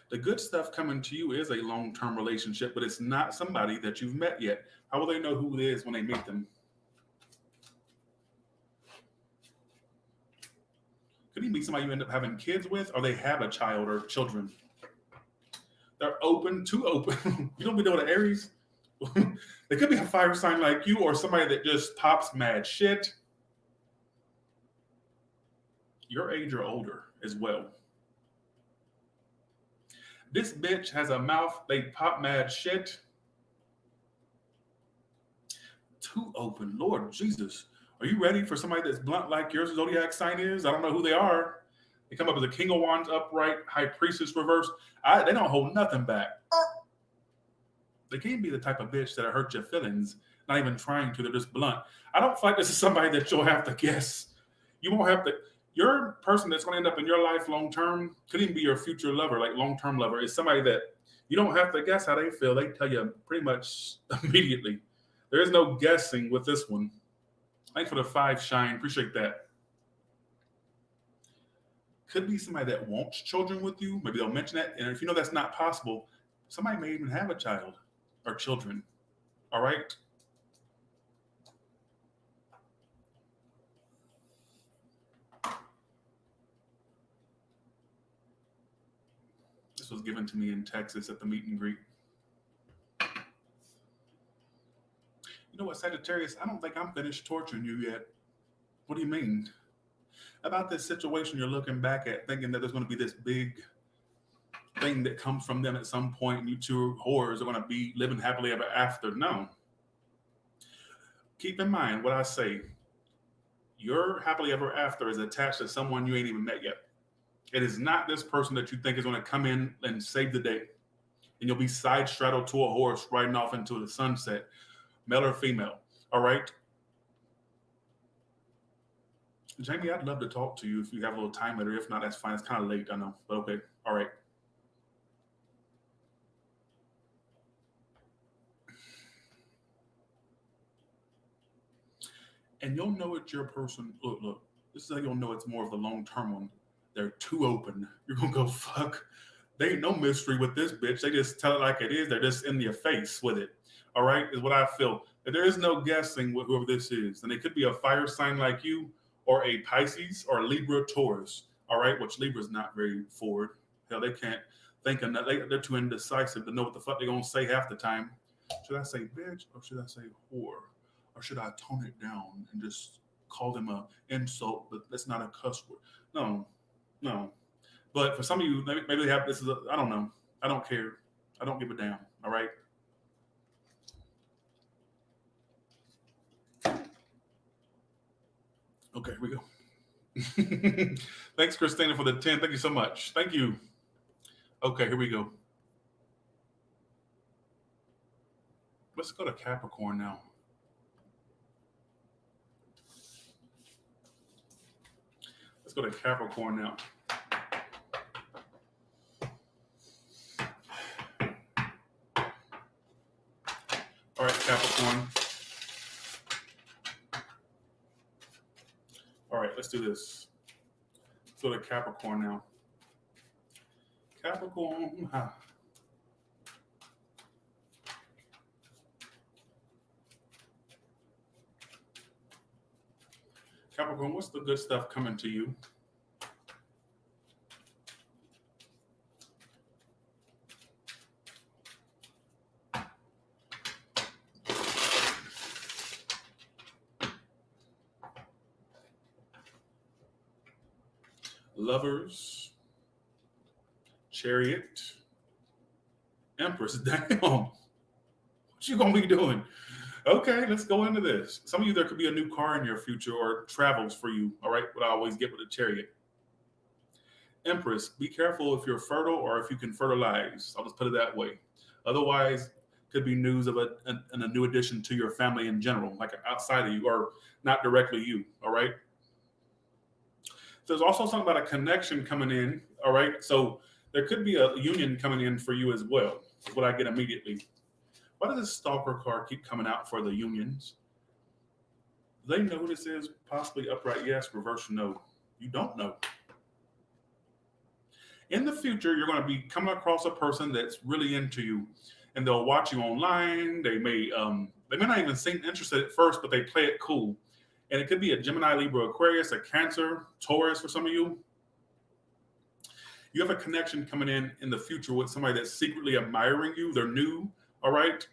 The good stuff coming to you is a long-term relationship, but it's not somebody that you've met yet. How will they know who it is when they meet them? Could he be somebody you end up having kids with, or they have a child or children? They're too open. You don't be know the Aries. They could be a fire sign like you, or somebody that just pops mad shit. Your age or older as well. This bitch has a mouth, they pop mad shit. Too open. Lord Jesus. Are you ready for somebody that's blunt like your zodiac sign is? I don't know who they are. They come up as a King of Wands upright, High Priestess reverse. They don't hold nothing back. They can't be the type of bitch that'll hurt your feelings, not even trying to. They're just blunt. I don't feel like this is somebody that you'll have to guess. You won't have to. Your person that's going to end up in your life long term could even be your future lover, like long term lover, is somebody that you don't have to guess how they feel. They tell you pretty much immediately. There is no guessing with this one. Thanks for the 5 shine. Appreciate that. Could be somebody that wants children with you. Maybe they'll mention that. And if you know that's not possible, somebody may even have a child or children. All right? This was given to me in Texas at the meet and greet. You know what, Sagittarius? I don't think I'm finished torturing you yet. What do you mean? About this situation you're looking back at, thinking that there's going to be this big thing that comes from them at some point, and you two whores are going to be living happily ever after. No. Keep in mind what I say. Your happily ever after is attached to someone you ain't even met yet. It is not this person that you think is going to come in and save the day. and you'll be side straddled to a horse riding off into the sunset, male or female. All right. Jamie, I'd love to talk to you if you have a little time later. If not, that's fine. It's kind of late, I know, but okay. All right. And you'll know it's your person. Look. This is how you'll know it's more of the long-term one. They're too open. You're gonna go, fuck. There ain't no mystery with this bitch. They just tell it like it is. They're just in your face with it. All right, is what I feel. That there is no guessing with whoever this is. And it could be a fire sign like you, or a Pisces, or a Libra Taurus. All right, which Libra's not very forward. Hell, they can't think of that. They're too indecisive to know what the fuck they're gonna say half the time. Should I say bitch or should I say whore? Or should I tone it down and just call them a insult, but that's not a cuss word? No. But for some of you, maybe they have this is I don't know. I don't care. I don't give a damn. All right. Okay, here we go. Thanks, Christina, for the 10. Thank you so much. Thank you. Okay, here we go. Let's go to Capricorn now. Let's go to Capricorn now. All right, Capricorn. All right, let's do this. Let's go to Capricorn now. Capricorn. Capricorn, what's the good stuff coming to you? Lovers, Chariot, Empress. Damn, what you gonna be doing? Okay, let's go into this. Some of you, there could be a new car in your future or travels for you. All right, what I always get with a Chariot. Empress, be careful if you're fertile or if you can fertilize. I'll just put it that way. Otherwise, could be news of a new addition to your family in general, like outside of you or not directly you. All right. There's also something about a connection coming in. All right. So there could be a union coming in for you as well. Is what I get immediately. Why does this stalker card keep coming out for the unions? Do they know who this is? Possibly upright yes, reverse no. You don't know. In the future, you're going to be coming across a person that's really into you, and they'll watch you online. They may not even seem interested at first, but they play it cool. And it could be a Gemini, Libra, Aquarius, a Cancer, Taurus for some of you. You have a connection coming in the future with somebody that's secretly admiring you. They're new, all right?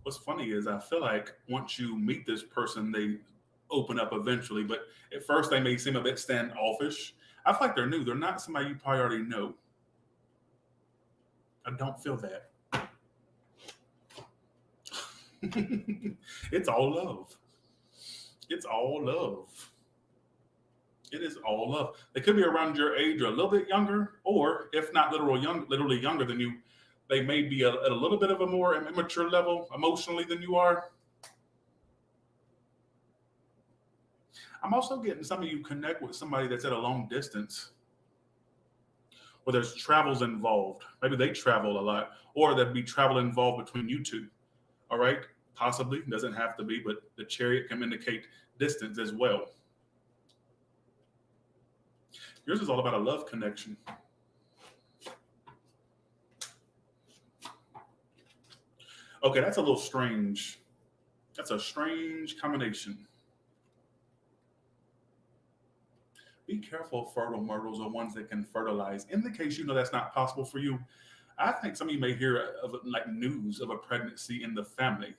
What's funny is I feel like once you meet this person, they open up eventually. But at first, they may seem a bit standoffish. I feel like they're new. They're not somebody you probably already know. I don't feel that. It's all love. It's all love. It is all love. They could be around your age or a little bit younger, or if not literally younger than you, they may be at a little bit of a more immature level emotionally than you are. I'm also getting some of you connect with somebody that's at a long distance, where there's travels involved. Maybe they travel a lot, or there'd be travel involved between you two. All right, possibly, doesn't have to be, but the Chariot can indicate distance as well. Yours is all about a love connection. Okay, that's a little strange. That's a strange combination. Be careful, fertile myrtles are ones that can fertilize. In the case you know that's not possible for you, I think some of you may hear of like news of a pregnancy in the family,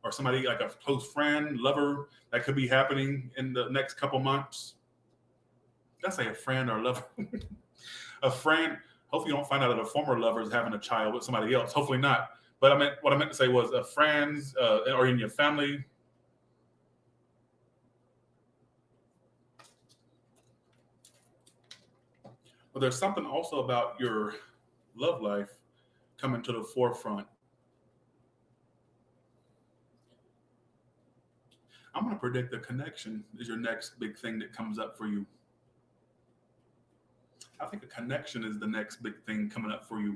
or somebody like a close friend, lover, that could be happening in the next couple months. Did I say a friend or a lover? A friend. Hopefully you don't find out that a former lover is having a child with somebody else. Hopefully not. But what I meant to say was a friends or in your family. But there's something also about your love life coming to the forefront. I'm going to predict the connection is your next big thing that comes up for you. I think a connection is the next big thing coming up for you.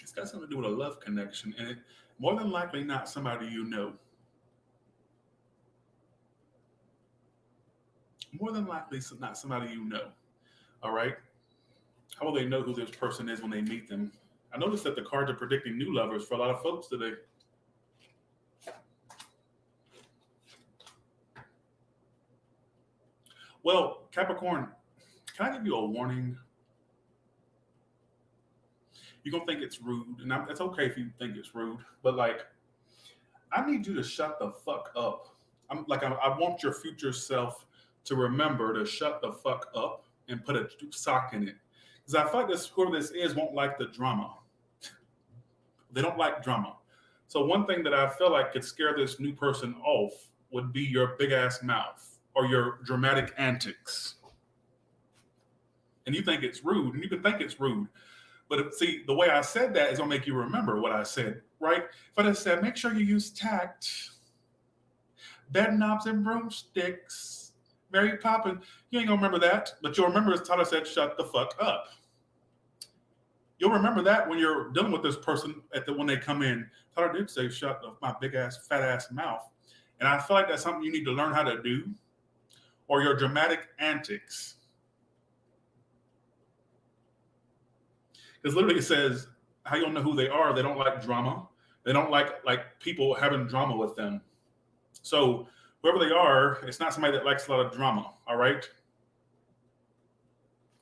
It's got something to do with a love connection, and it more than likely not somebody you know. More than likely not somebody you know. All right? How will they know who this person is when they meet them? I noticed that the cards are predicting new lovers for a lot of folks today. Well, Capricorn, can I give you a warning? You're going to think it's rude, and it's okay if you think it's rude, but like, I need you to shut the fuck up. I want your future self to remember to shut the fuck up and put a sock in it. Because I feel like whoever this is won't like the drama. They don't like drama. So one thing that I feel like could scare this new person off would be your big ass mouth or your dramatic antics. And you think it's rude, and you can think it's rude. But see, the way I said that is gonna make you remember what I said, right? If I just said, make sure you use tact, bed knobs and broomsticks, Mary Poppins, you ain't gonna remember that. But you'll remember as Tyler said, shut the fuck up. You'll remember that when you're dealing with this person when they come in. Tyler did say, shut my big ass, fat ass mouth. And I feel like that's something you need to learn how to do, or your dramatic antics. Because literally it says, how you don't know who they are, they don't like drama. They don't like people having drama with them. So whoever they are, it's not somebody that likes a lot of drama, all right?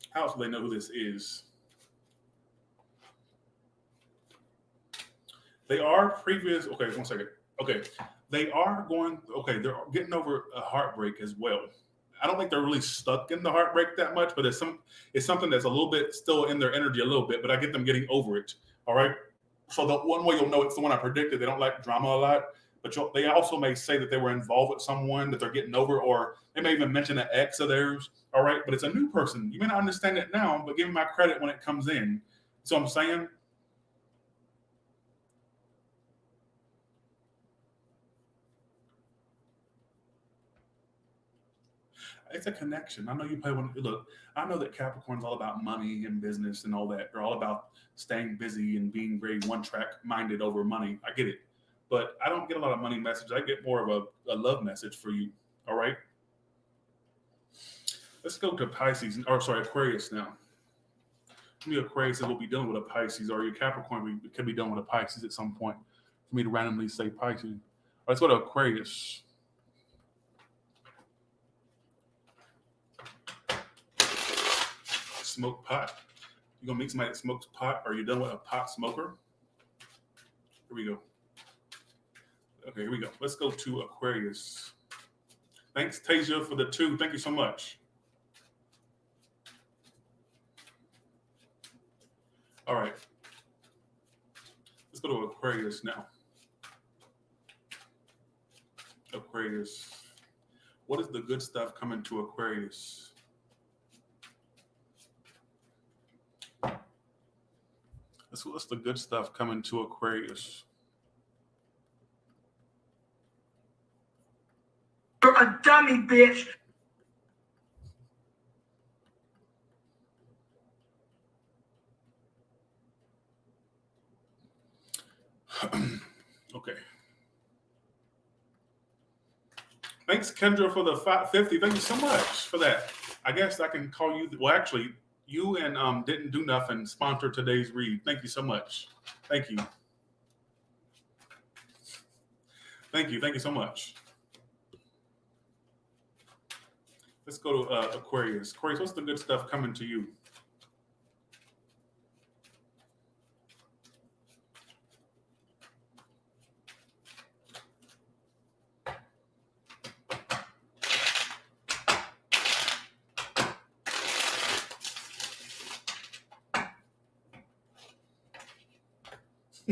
How else do they know who this is? They are previous, okay, 1 second. Okay, they're getting over a heartbreak as well. I don't think they're really stuck in the heartbreak that much, but it's something that's a little bit still in their energy a little bit, but I get them getting over it, all right? So the one way you'll know it's the one I predicted, they don't like drama a lot, but they also may say that they were involved with someone that they're getting over, or they may even mention an ex of theirs, all right? But it's a new person. You may not understand it now, but give me my credit when it comes in. So I'm saying, it's a connection. I know you play one. Look, I know that Capricorn's all about money and business and all that. They're all about staying busy and being very one-track minded over money. I get it. But I don't get a lot of money messages. I get more of a love message for you. All right? Let's go to Aquarius now. Maybe Aquarius will be dealing with a Pisces, or your Capricorn could be dealing with a Pisces at some point for me to randomly say Pisces. All right, let's go to Aquarius. Smoke pot. You gonna meet somebody that smokes pot? Are you done with a pot smoker? Here we go. Okay, here we go. Let's go to Aquarius. Thanks, Tasia, for the 2. Thank you so much. All right. Let's go to Aquarius now. Aquarius. What is the good stuff coming to Aquarius? What's the good stuff coming to Aquarius? You're a dummy, bitch. Okay. Thanks, Kendra, for the 50. Thank you so much for that. I guess I can call you. Well, actually, you and Didn't Do Nothing sponsor today's read. Thank you so much. Thank you. Thank you. Thank you so much. Let's go to Aquarius. Aquarius, what's the good stuff coming to you?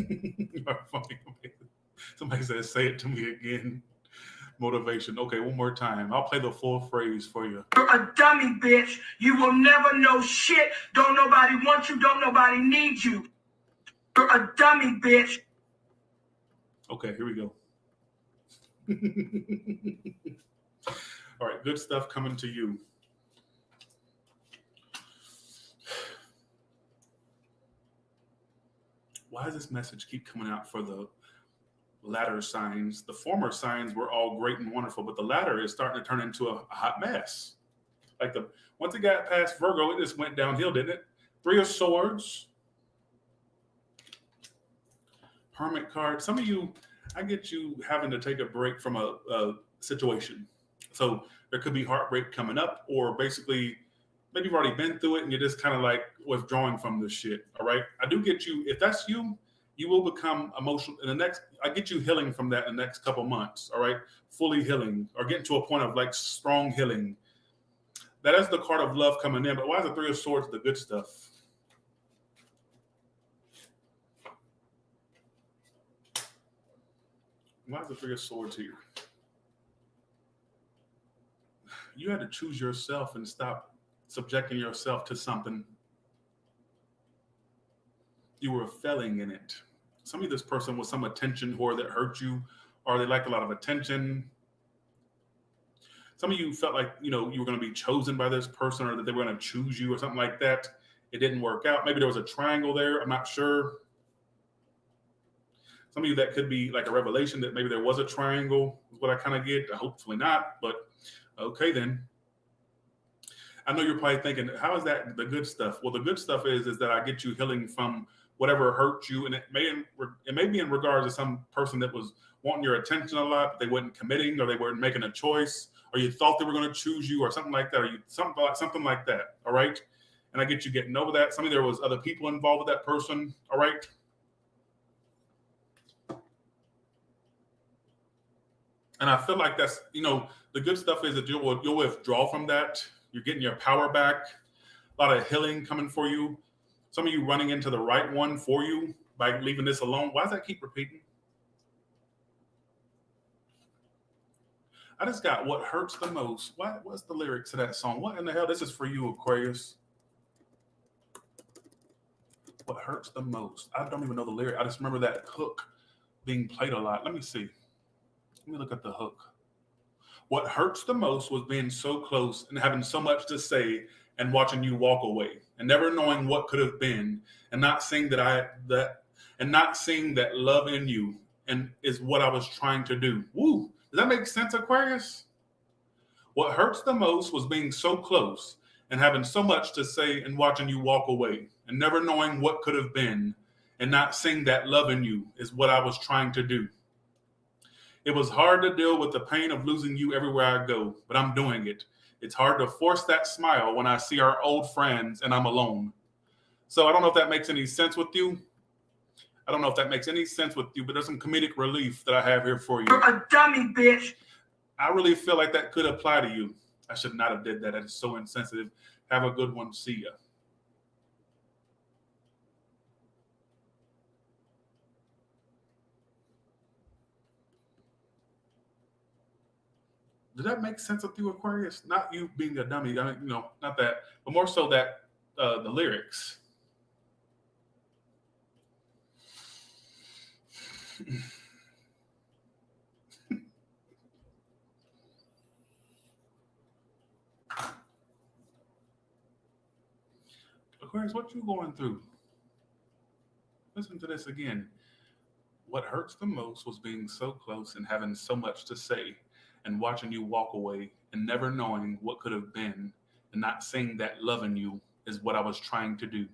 You are funny. Somebody says, say it to me again. Motivation. Okay, one more time. I'll play the full phrase for you. You're a dummy, bitch. You will never know shit. Don't nobody want you. Don't nobody need you. You're a dummy, bitch. Okay, here we go. All right, good stuff coming to you. Why does this message keep coming out for the latter signs? The former signs were all great and wonderful, but the latter is starting to turn into a hot mess. Like once it got past Virgo, it just went downhill, didn't it? Three of Swords. Hermit card. Some of you, I get you having to take a break from a situation. So there could be heartbreak coming up, or basically maybe you've already been through it and you're just kind of like withdrawing from this shit. All right. I do get you. If that's you, you will become emotional in the next. I get you healing from that in the next couple months. All right. Fully healing or getting to a point of like strong healing. That is the card of love coming in. But why is the Three of Swords the good stuff? Why is the Three of Swords here? You had to choose yourself and stop subjecting yourself to something. You were failing in it. Some of this person was some attention whore that hurt you, or they liked a lot of attention. Some of you felt like, you were going to be chosen by this person, or that they were going to choose you or something like that. It didn't work out. Maybe there was a triangle there. I'm not sure. Some of you, that could be like a revelation that maybe there was a triangle, is what I kind of get. Hopefully not, but okay then. I know you're probably thinking, how is that the good stuff? Well, the good stuff is that I get you healing from whatever hurt you, and it may be in regards to some person that was wanting your attention a lot, but they weren't committing, or they weren't making a choice, or you thought they were going to choose you, or something like that, or something like that. All right, and I get you getting over that. Some of there was other people involved with that person. All right. And I feel like that's, the good stuff is that you'll withdraw from that. You're getting your power back. A lot of healing coming for you. Some of you running into the right one for you by leaving this alone. Why does that keep repeating? I just got what hurts the most. What's the lyrics to that song? What in the hell? This is for you, Aquarius. What hurts the most? I don't even know the lyric. I just remember that hook being played a lot. Let me see. Let me look at the hook. What hurts the most was being so close and having so much to say and watching you walk away and never knowing what could have been, and not seeing not seeing that love in you and is what I was trying to do. Woo! Does that make sense, Aquarius? What hurts the most was being so close and having so much to say and watching you walk away and never knowing what could have been, and not seeing that love in you is what I was trying to do. It was hard to deal with the pain of losing you everywhere I go, but I'm doing it. It's hard to force that smile when I see our old friends and I'm alone. So I don't know if that makes any sense with you. But there's some comedic relief that I have here for you. You're a dummy, bitch. I really feel like that could apply to you. I should not have did that. That is so insensitive. Have a good one. See ya. Does that make sense with you, Aquarius? Not you being a dummy. I mean, not that, but more so that the lyrics. Aquarius, what you going through? Listen to this again. What hurts the most was being so close and having so much to say, and watching you walk away and never knowing what could have been, and not seeing that loving you is what I was trying to do.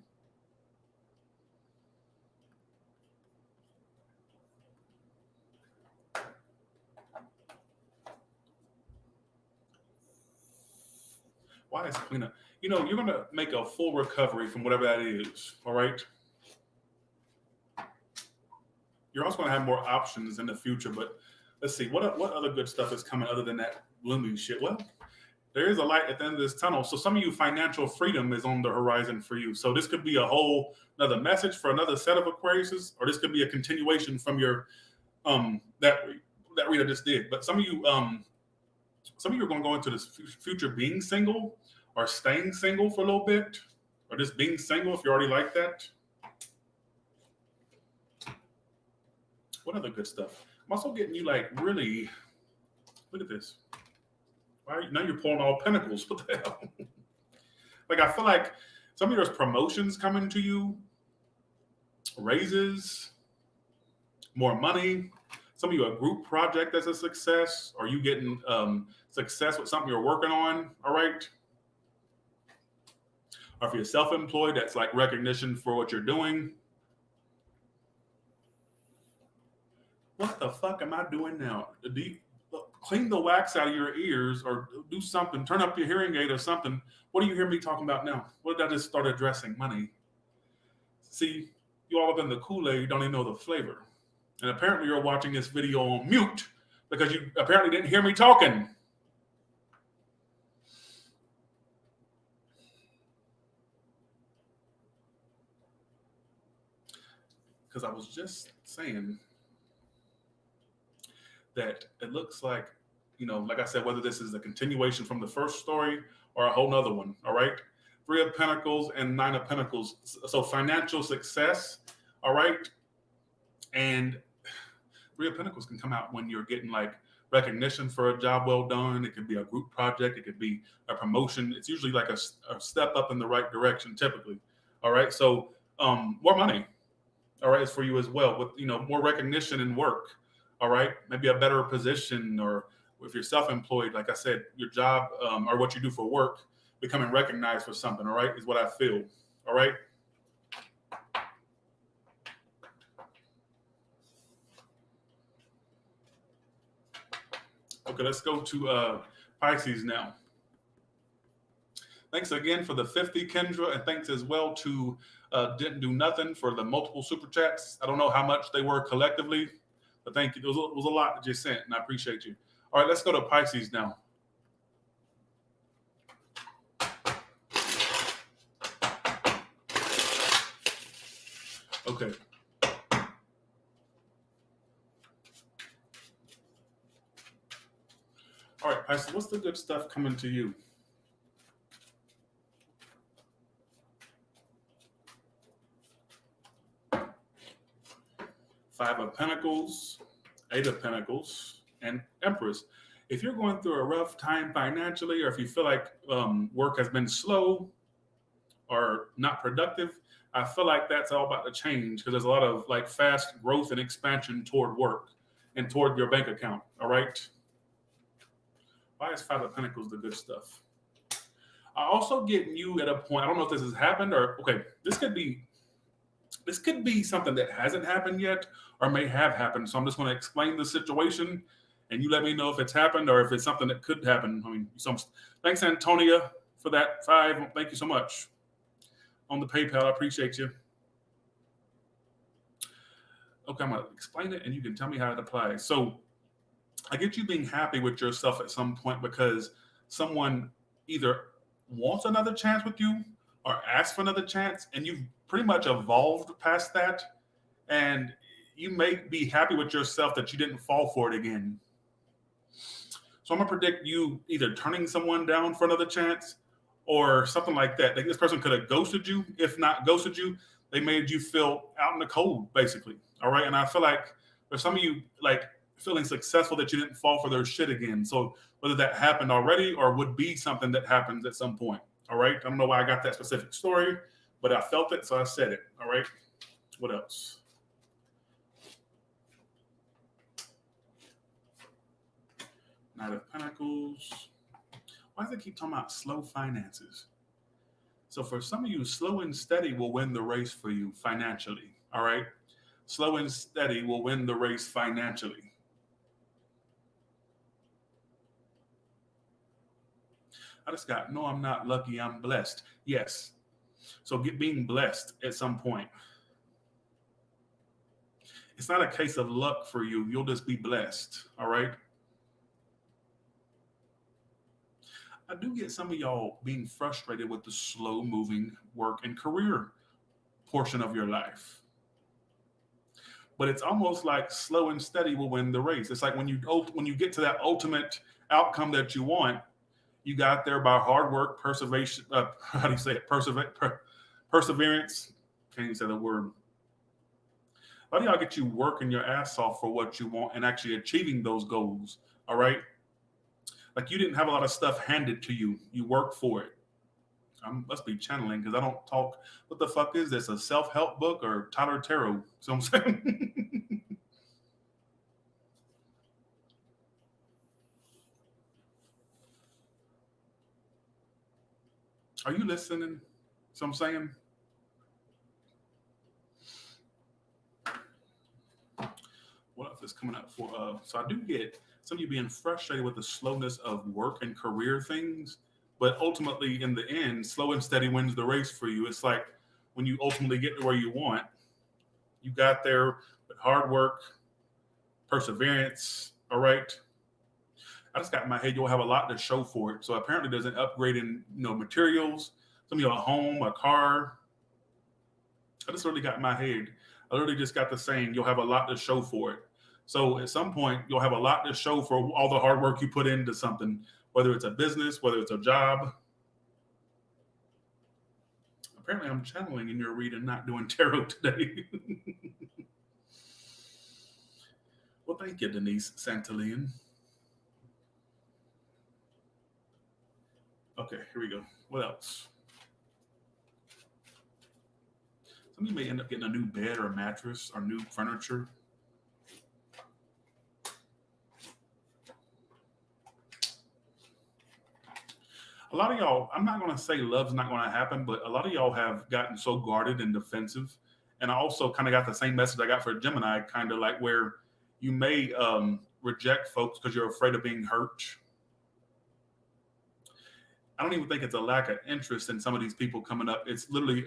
Why is Queen of, you're going to make a full recovery from whatever that is, all right? You're also going to have more options in the future, but let's see, what other good stuff is coming other than that gloomy shit? Well, there is a light at the end of this tunnel. So some of you, financial freedom is on the horizon for you. So this could be a whole another message for another set of Aquariuses, or this could be a continuation from your that read I just did. But some of you are going to go into this future being single or staying single for a little bit, or just being single if you're already like that. What other good stuff? I'm also getting you like really, look at this. Why now you're pulling all pentacles? What the hell? Like I feel like some of there's promotions coming to you, raises, more money. Some of you a group project that's a success, or you getting success with something you're working on. All right. Or if you're self-employed, that's like recognition for what you're doing. What the fuck am I doing now? Clean the wax out of your ears or do something. Turn up your hearing aid or something. What do you hear me talking about now? What did I just start addressing? Money. See, you all up in the Kool-Aid, you don't even know the flavor. And apparently you're watching this video on mute because you apparently didn't hear me talking. Because I was just saying that it looks like, like I said, whether this is a continuation from the first story or a whole nother one, all right? 3 of Pentacles and 9 of Pentacles. So financial success, all right? And 3 of Pentacles can come out when you're getting like recognition for a job well done. It could be a group project. It could be a promotion. It's usually like a step up in the right direction typically, all right? So more money, all right, is for you as well with, more recognition in work. All right, maybe a better position, or if you're self-employed, like I said, your job or what you do for work becoming recognized for something. All right, is what I feel. All right. Okay, let's go to Pisces now. Thanks again for the 50, Kendra, and thanks as well to Didn't Do Nothing for the multiple super chats. I don't know how much they were collectively. But thank you. It was a lot that you sent, and I appreciate you. All right, let's go to Pisces now. Okay. All right, Pisces, what's the good stuff coming to you? Five of Pentacles, 8 of Pentacles, and Empress. If you're going through a rough time financially, or if you feel like work has been slow or not productive, I feel like that's all about to change because there's a lot of like fast growth and expansion toward work and toward your bank account. All right. Why is 5 of Pentacles the good stuff? I also get you at a point. I don't know if this has happened or okay. This could be something that hasn't happened yet or may have happened. So I'm just going to explain the situation and you let me know if it's happened or if it's something that could happen. I mean, thanks, Antonia, for that 5. Thank you so much. On the PayPal, I appreciate you. Okay, I'm going to explain it and you can tell me how it applies. So I get you being happy with yourself at some point because someone either wants another chance with you or asks for another chance and you've pretty much evolved past that. And you may be happy with yourself that you didn't fall for it again. So I'm going to predict you either turning someone down for another chance or something like that. Like this person could have ghosted you. If not ghosted you, they made you feel out in the cold, basically. All right. And I feel like there's some of you like feeling successful that you didn't fall for their shit again. So whether that happened already or would be something that happens at some point. All right. I don't know why I got that specific story, but I felt it. So I said it. All right. What else? Knight of Pentacles. Why does it keep talking about slow finances? So for some of you, slow and steady will win the race for you financially. All right. Slow and steady will win the race financially. I just got, no, I'm not lucky. I'm blessed. Yes. So being blessed at some point. It's not a case of luck for you. You'll just be blessed. All right. I do get some of y'all being frustrated with the slow moving work and career portion of your life. But it's almost like slow and steady will win the race. It's like when you get to that ultimate outcome that you want, you got there by hard work, perseverance. How do you say it? Perseverance. Can't even say the word. A lot of y'all get you working your ass off for what you want and actually achieving those goals. All right. Like you didn't have a lot of stuff handed to you. You worked for it. I must be channeling because I don't talk. What the fuck is this? A self-help book or Tyler Tarot? So I'm saying. Are you listening? So I'm saying. What else is coming up for? So I do get some of you being frustrated with the slowness of work and career things, but ultimately in the end, slow and steady wins the race for you. It's like when you ultimately get to where you want, you got there with hard work, perseverance. All right. I just got in my head, you'll have a lot to show for it. So apparently there's an upgrade in materials. Some of you a home, a car. I just really got in my head. I literally just got the saying, you'll have a lot to show for it. So at some point, you'll have a lot to show for all the hard work you put into something, whether it's a business, whether it's a job. Apparently, I'm channeling in your reading, not doing tarot today. Well, thank you, Denise Santalian. Okay, here we go. What else? Some of you may end up getting a new bed or a mattress or new furniture. A lot of y'all, I'm not going to say love's not going to happen, but a lot of y'all have gotten so guarded and defensive. And I also kind of got the same message I got for Gemini, kind of like where you may reject folks because you're afraid of being hurt. I don't even think it's a lack of interest in some of these people coming up. It's literally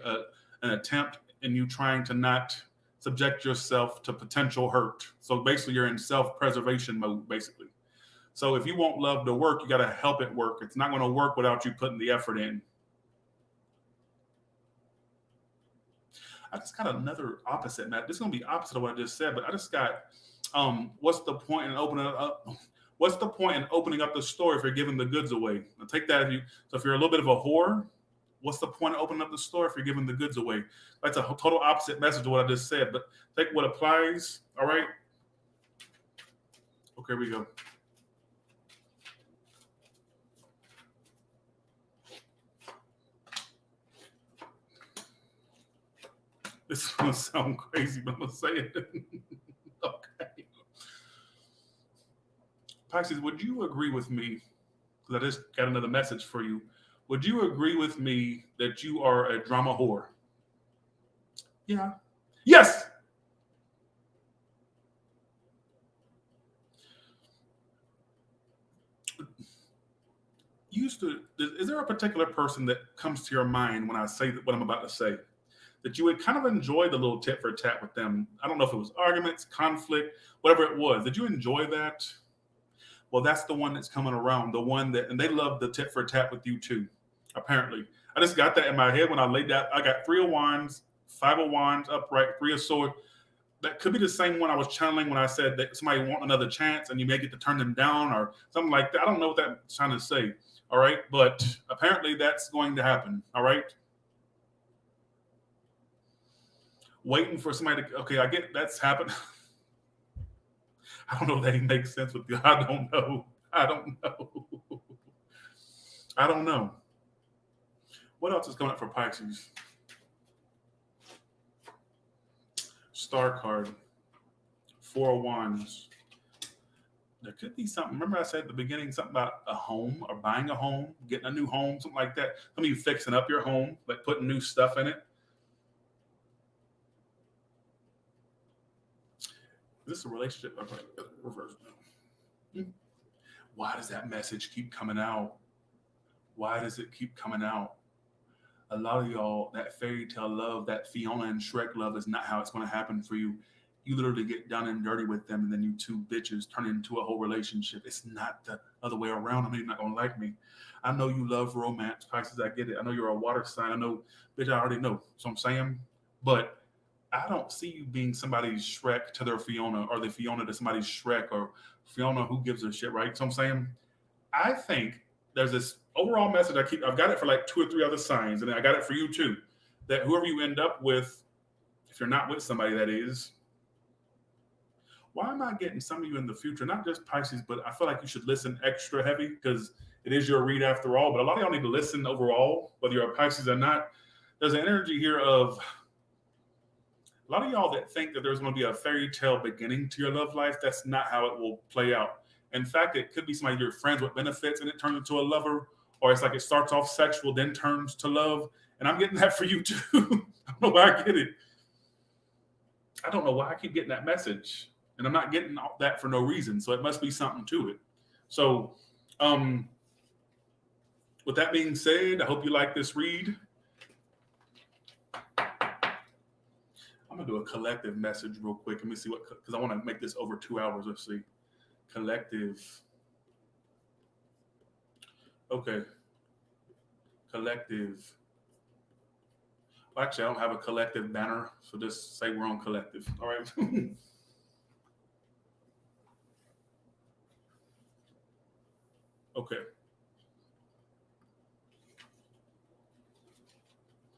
an attempt in you trying to not subject yourself to potential hurt. So basically you're in self-preservation mode, basically. So if you want love to work, you got to help it work. It's not going to work without you putting the effort in. I just got another opposite, Matt. This is going to be opposite of what I just said, but I just got, what's the point in opening up? What's the point in opening up the store if you're giving the goods away? Now take that if you're a little bit of a whore, what's the point of opening up the store if you're giving the goods away? That's a total opposite message of what I just said, but take what applies. All right. Okay, here we go. This is going to sound crazy, but I'm going to say it. Okay. Pisces, would you agree with me? Because I just got another message for you. Would you agree with me that you are a drama whore? Yeah. Yes. Is there a particular person that comes to your mind when I say what I'm about to say? That you would kind of enjoy the little tit for tat with them? I don't know if it was arguments, conflict, whatever it was. Did you enjoy that? Well, that's the one that's coming around. The one that, and they love the tit for tat with you too, apparently. I just got that in my head when I laid that. I got 3 of wands, 5 of wands, upright, 3 of swords. That could be the same one I was channeling when I said that somebody want another chance and you may get to turn them down or something like that. I don't know what that's trying to say. All right. But apparently that's going to happen. All right. Waiting for somebody to, okay, I get that's happened. I don't know if that even makes sense with you. I don't know. I don't know. What else is coming up for Pisces? Star card. 4 of wands. There could be something. Remember I said at the beginning something about a home or buying a home, getting a new home, something like that. Some of you fixing up your home, like putting new stuff in it. Is this a relationship? Okay, reverse. Why does that message keep coming out? Why does it keep coming out? A lot of y'all, that fairy tale love, that Fiona and Shrek love is not how it's going to happen for you. You literally get down and dirty with them, and then you two bitches turn into a whole relationship. It's not the other way around. I mean, you're not going to like me. I know you love romance, Pisces. I get it. I know you're a water sign. I know, bitch, I already know. So I'm saying, but I don't see you being somebody's Shrek to their Fiona, or the Fiona to somebody's Shrek, or Fiona who gives a shit, right? So I'm saying, I think there's this overall message I've got it for like 2 or 3 other signs, and I got it for you too. That whoever you end up with, if you're not with somebody that is, why am I getting some of you in the future? Not just Pisces, but I feel like you should listen extra heavy because it is your read after all. But a lot of y'all need to listen overall, whether you're a Pisces or not. There's an energy here of a lot of y'all that think that there's going to be a fairy tale beginning to your love life. That's not how it will play out. In fact, it could be somebody you're friends with benefits and it turns into a lover, or it's like it starts off sexual, then turns to love. And I'm getting that for you too. I don't know why I get it. I don't know why I keep getting that message. And I'm not getting that for no reason. So it must be something to it. So with that being said, I hope you like this read. I'm going to do a collective message real quick. Let me see what, because I want to make this over 2 hours. Let's see. Collective. Okay. Collective. Well, actually, I don't have a collective banner. So just say we're on collective. All right. Okay.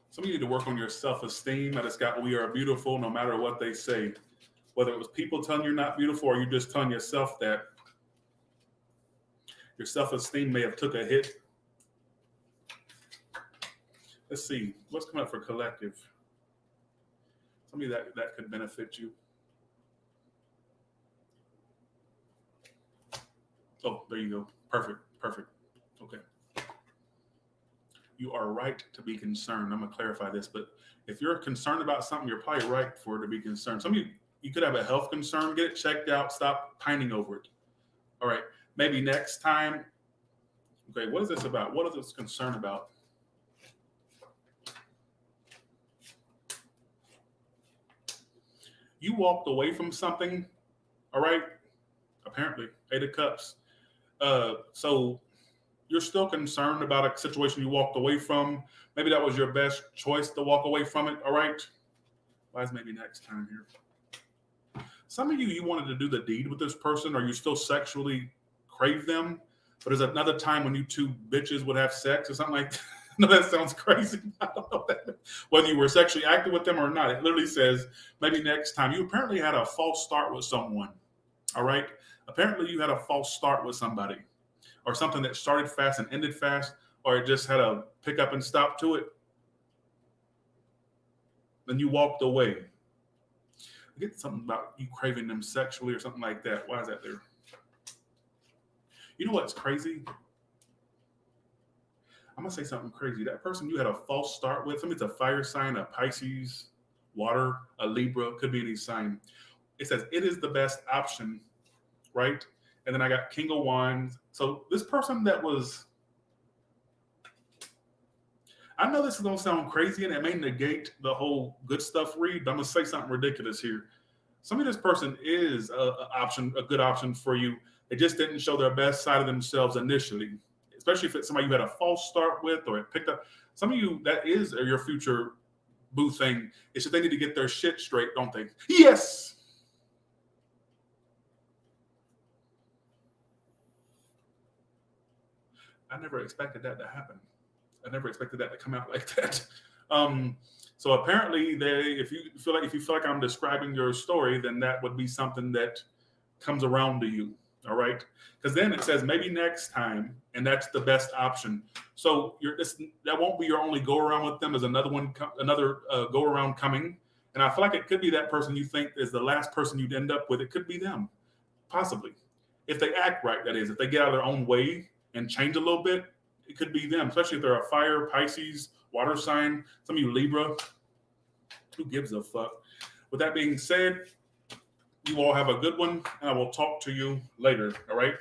Some of you need to work on your self-esteem. I just got, we are beautiful no matter what they say. Whether it was people telling you're not beautiful or you just telling yourself that, your self-esteem may have took a hit. Let's see. What's coming up for collective? Somebody that could benefit you. Oh, there you go. Perfect. Perfect. Okay. You are right to be concerned. I'm going to clarify this, but if you're concerned about something, you're probably right for it to be concerned. Some of you could have a health concern. Get it checked out. Stop pining over it. All right. Maybe next time. Okay. What is this about? What is this concern about? You walked away from something. All right. Apparently. 8 of Cups. So you're still concerned about a situation you walked away from. Maybe that was your best choice to walk away from it. All right. Why is maybe next time here? Some of you wanted to do the deed with this person, or you still sexually crave them. But there's another time when you two bitches would have sex or something like that. No, that sounds crazy. I don't know that. Whether you were sexually active with them or not. It literally says maybe next time. You apparently had a false start with someone. All right. Apparently you had a false start with somebody, or something that started fast and ended fast, or it just had a pick up and stop to it. Then you walked away. I get something about you craving them sexually or something like that. Why is that there? You know what's crazy? I'm going to say something crazy. That person you had a false start with, somebody's a fire sign, a Pisces, water, a Libra, could be any sign. It says it is the best option, right? And then I got King of Wands. So this person that was, I know this is going to sound crazy and it may negate the whole good stuff read, but I'm going to say something ridiculous here. Some of this person is a good option for you. They just didn't show their best side of themselves initially, especially if it's somebody you had a false start with or it picked up. Some of you, that is your future boo thing. It's just they need to get their shit straight, don't they? Yes. I never expected that to happen. I never expected that to come out like that. So apparently, if you feel like I'm describing your story, then that would be something that comes around to you. All right, because then it says maybe next time, and that's the best option. So that won't be your only go around with them. There's another go around coming, and I feel like it could be that person you think is the last person you'd end up with. It could be them, possibly, if they act right. That is, if they get out of their own way and change a little bit, it could be them, especially if they're a fire, Pisces, water sign, some of you Libra. Who gives a fuck? With that being said, you all have a good one, and I will talk to you later, all right?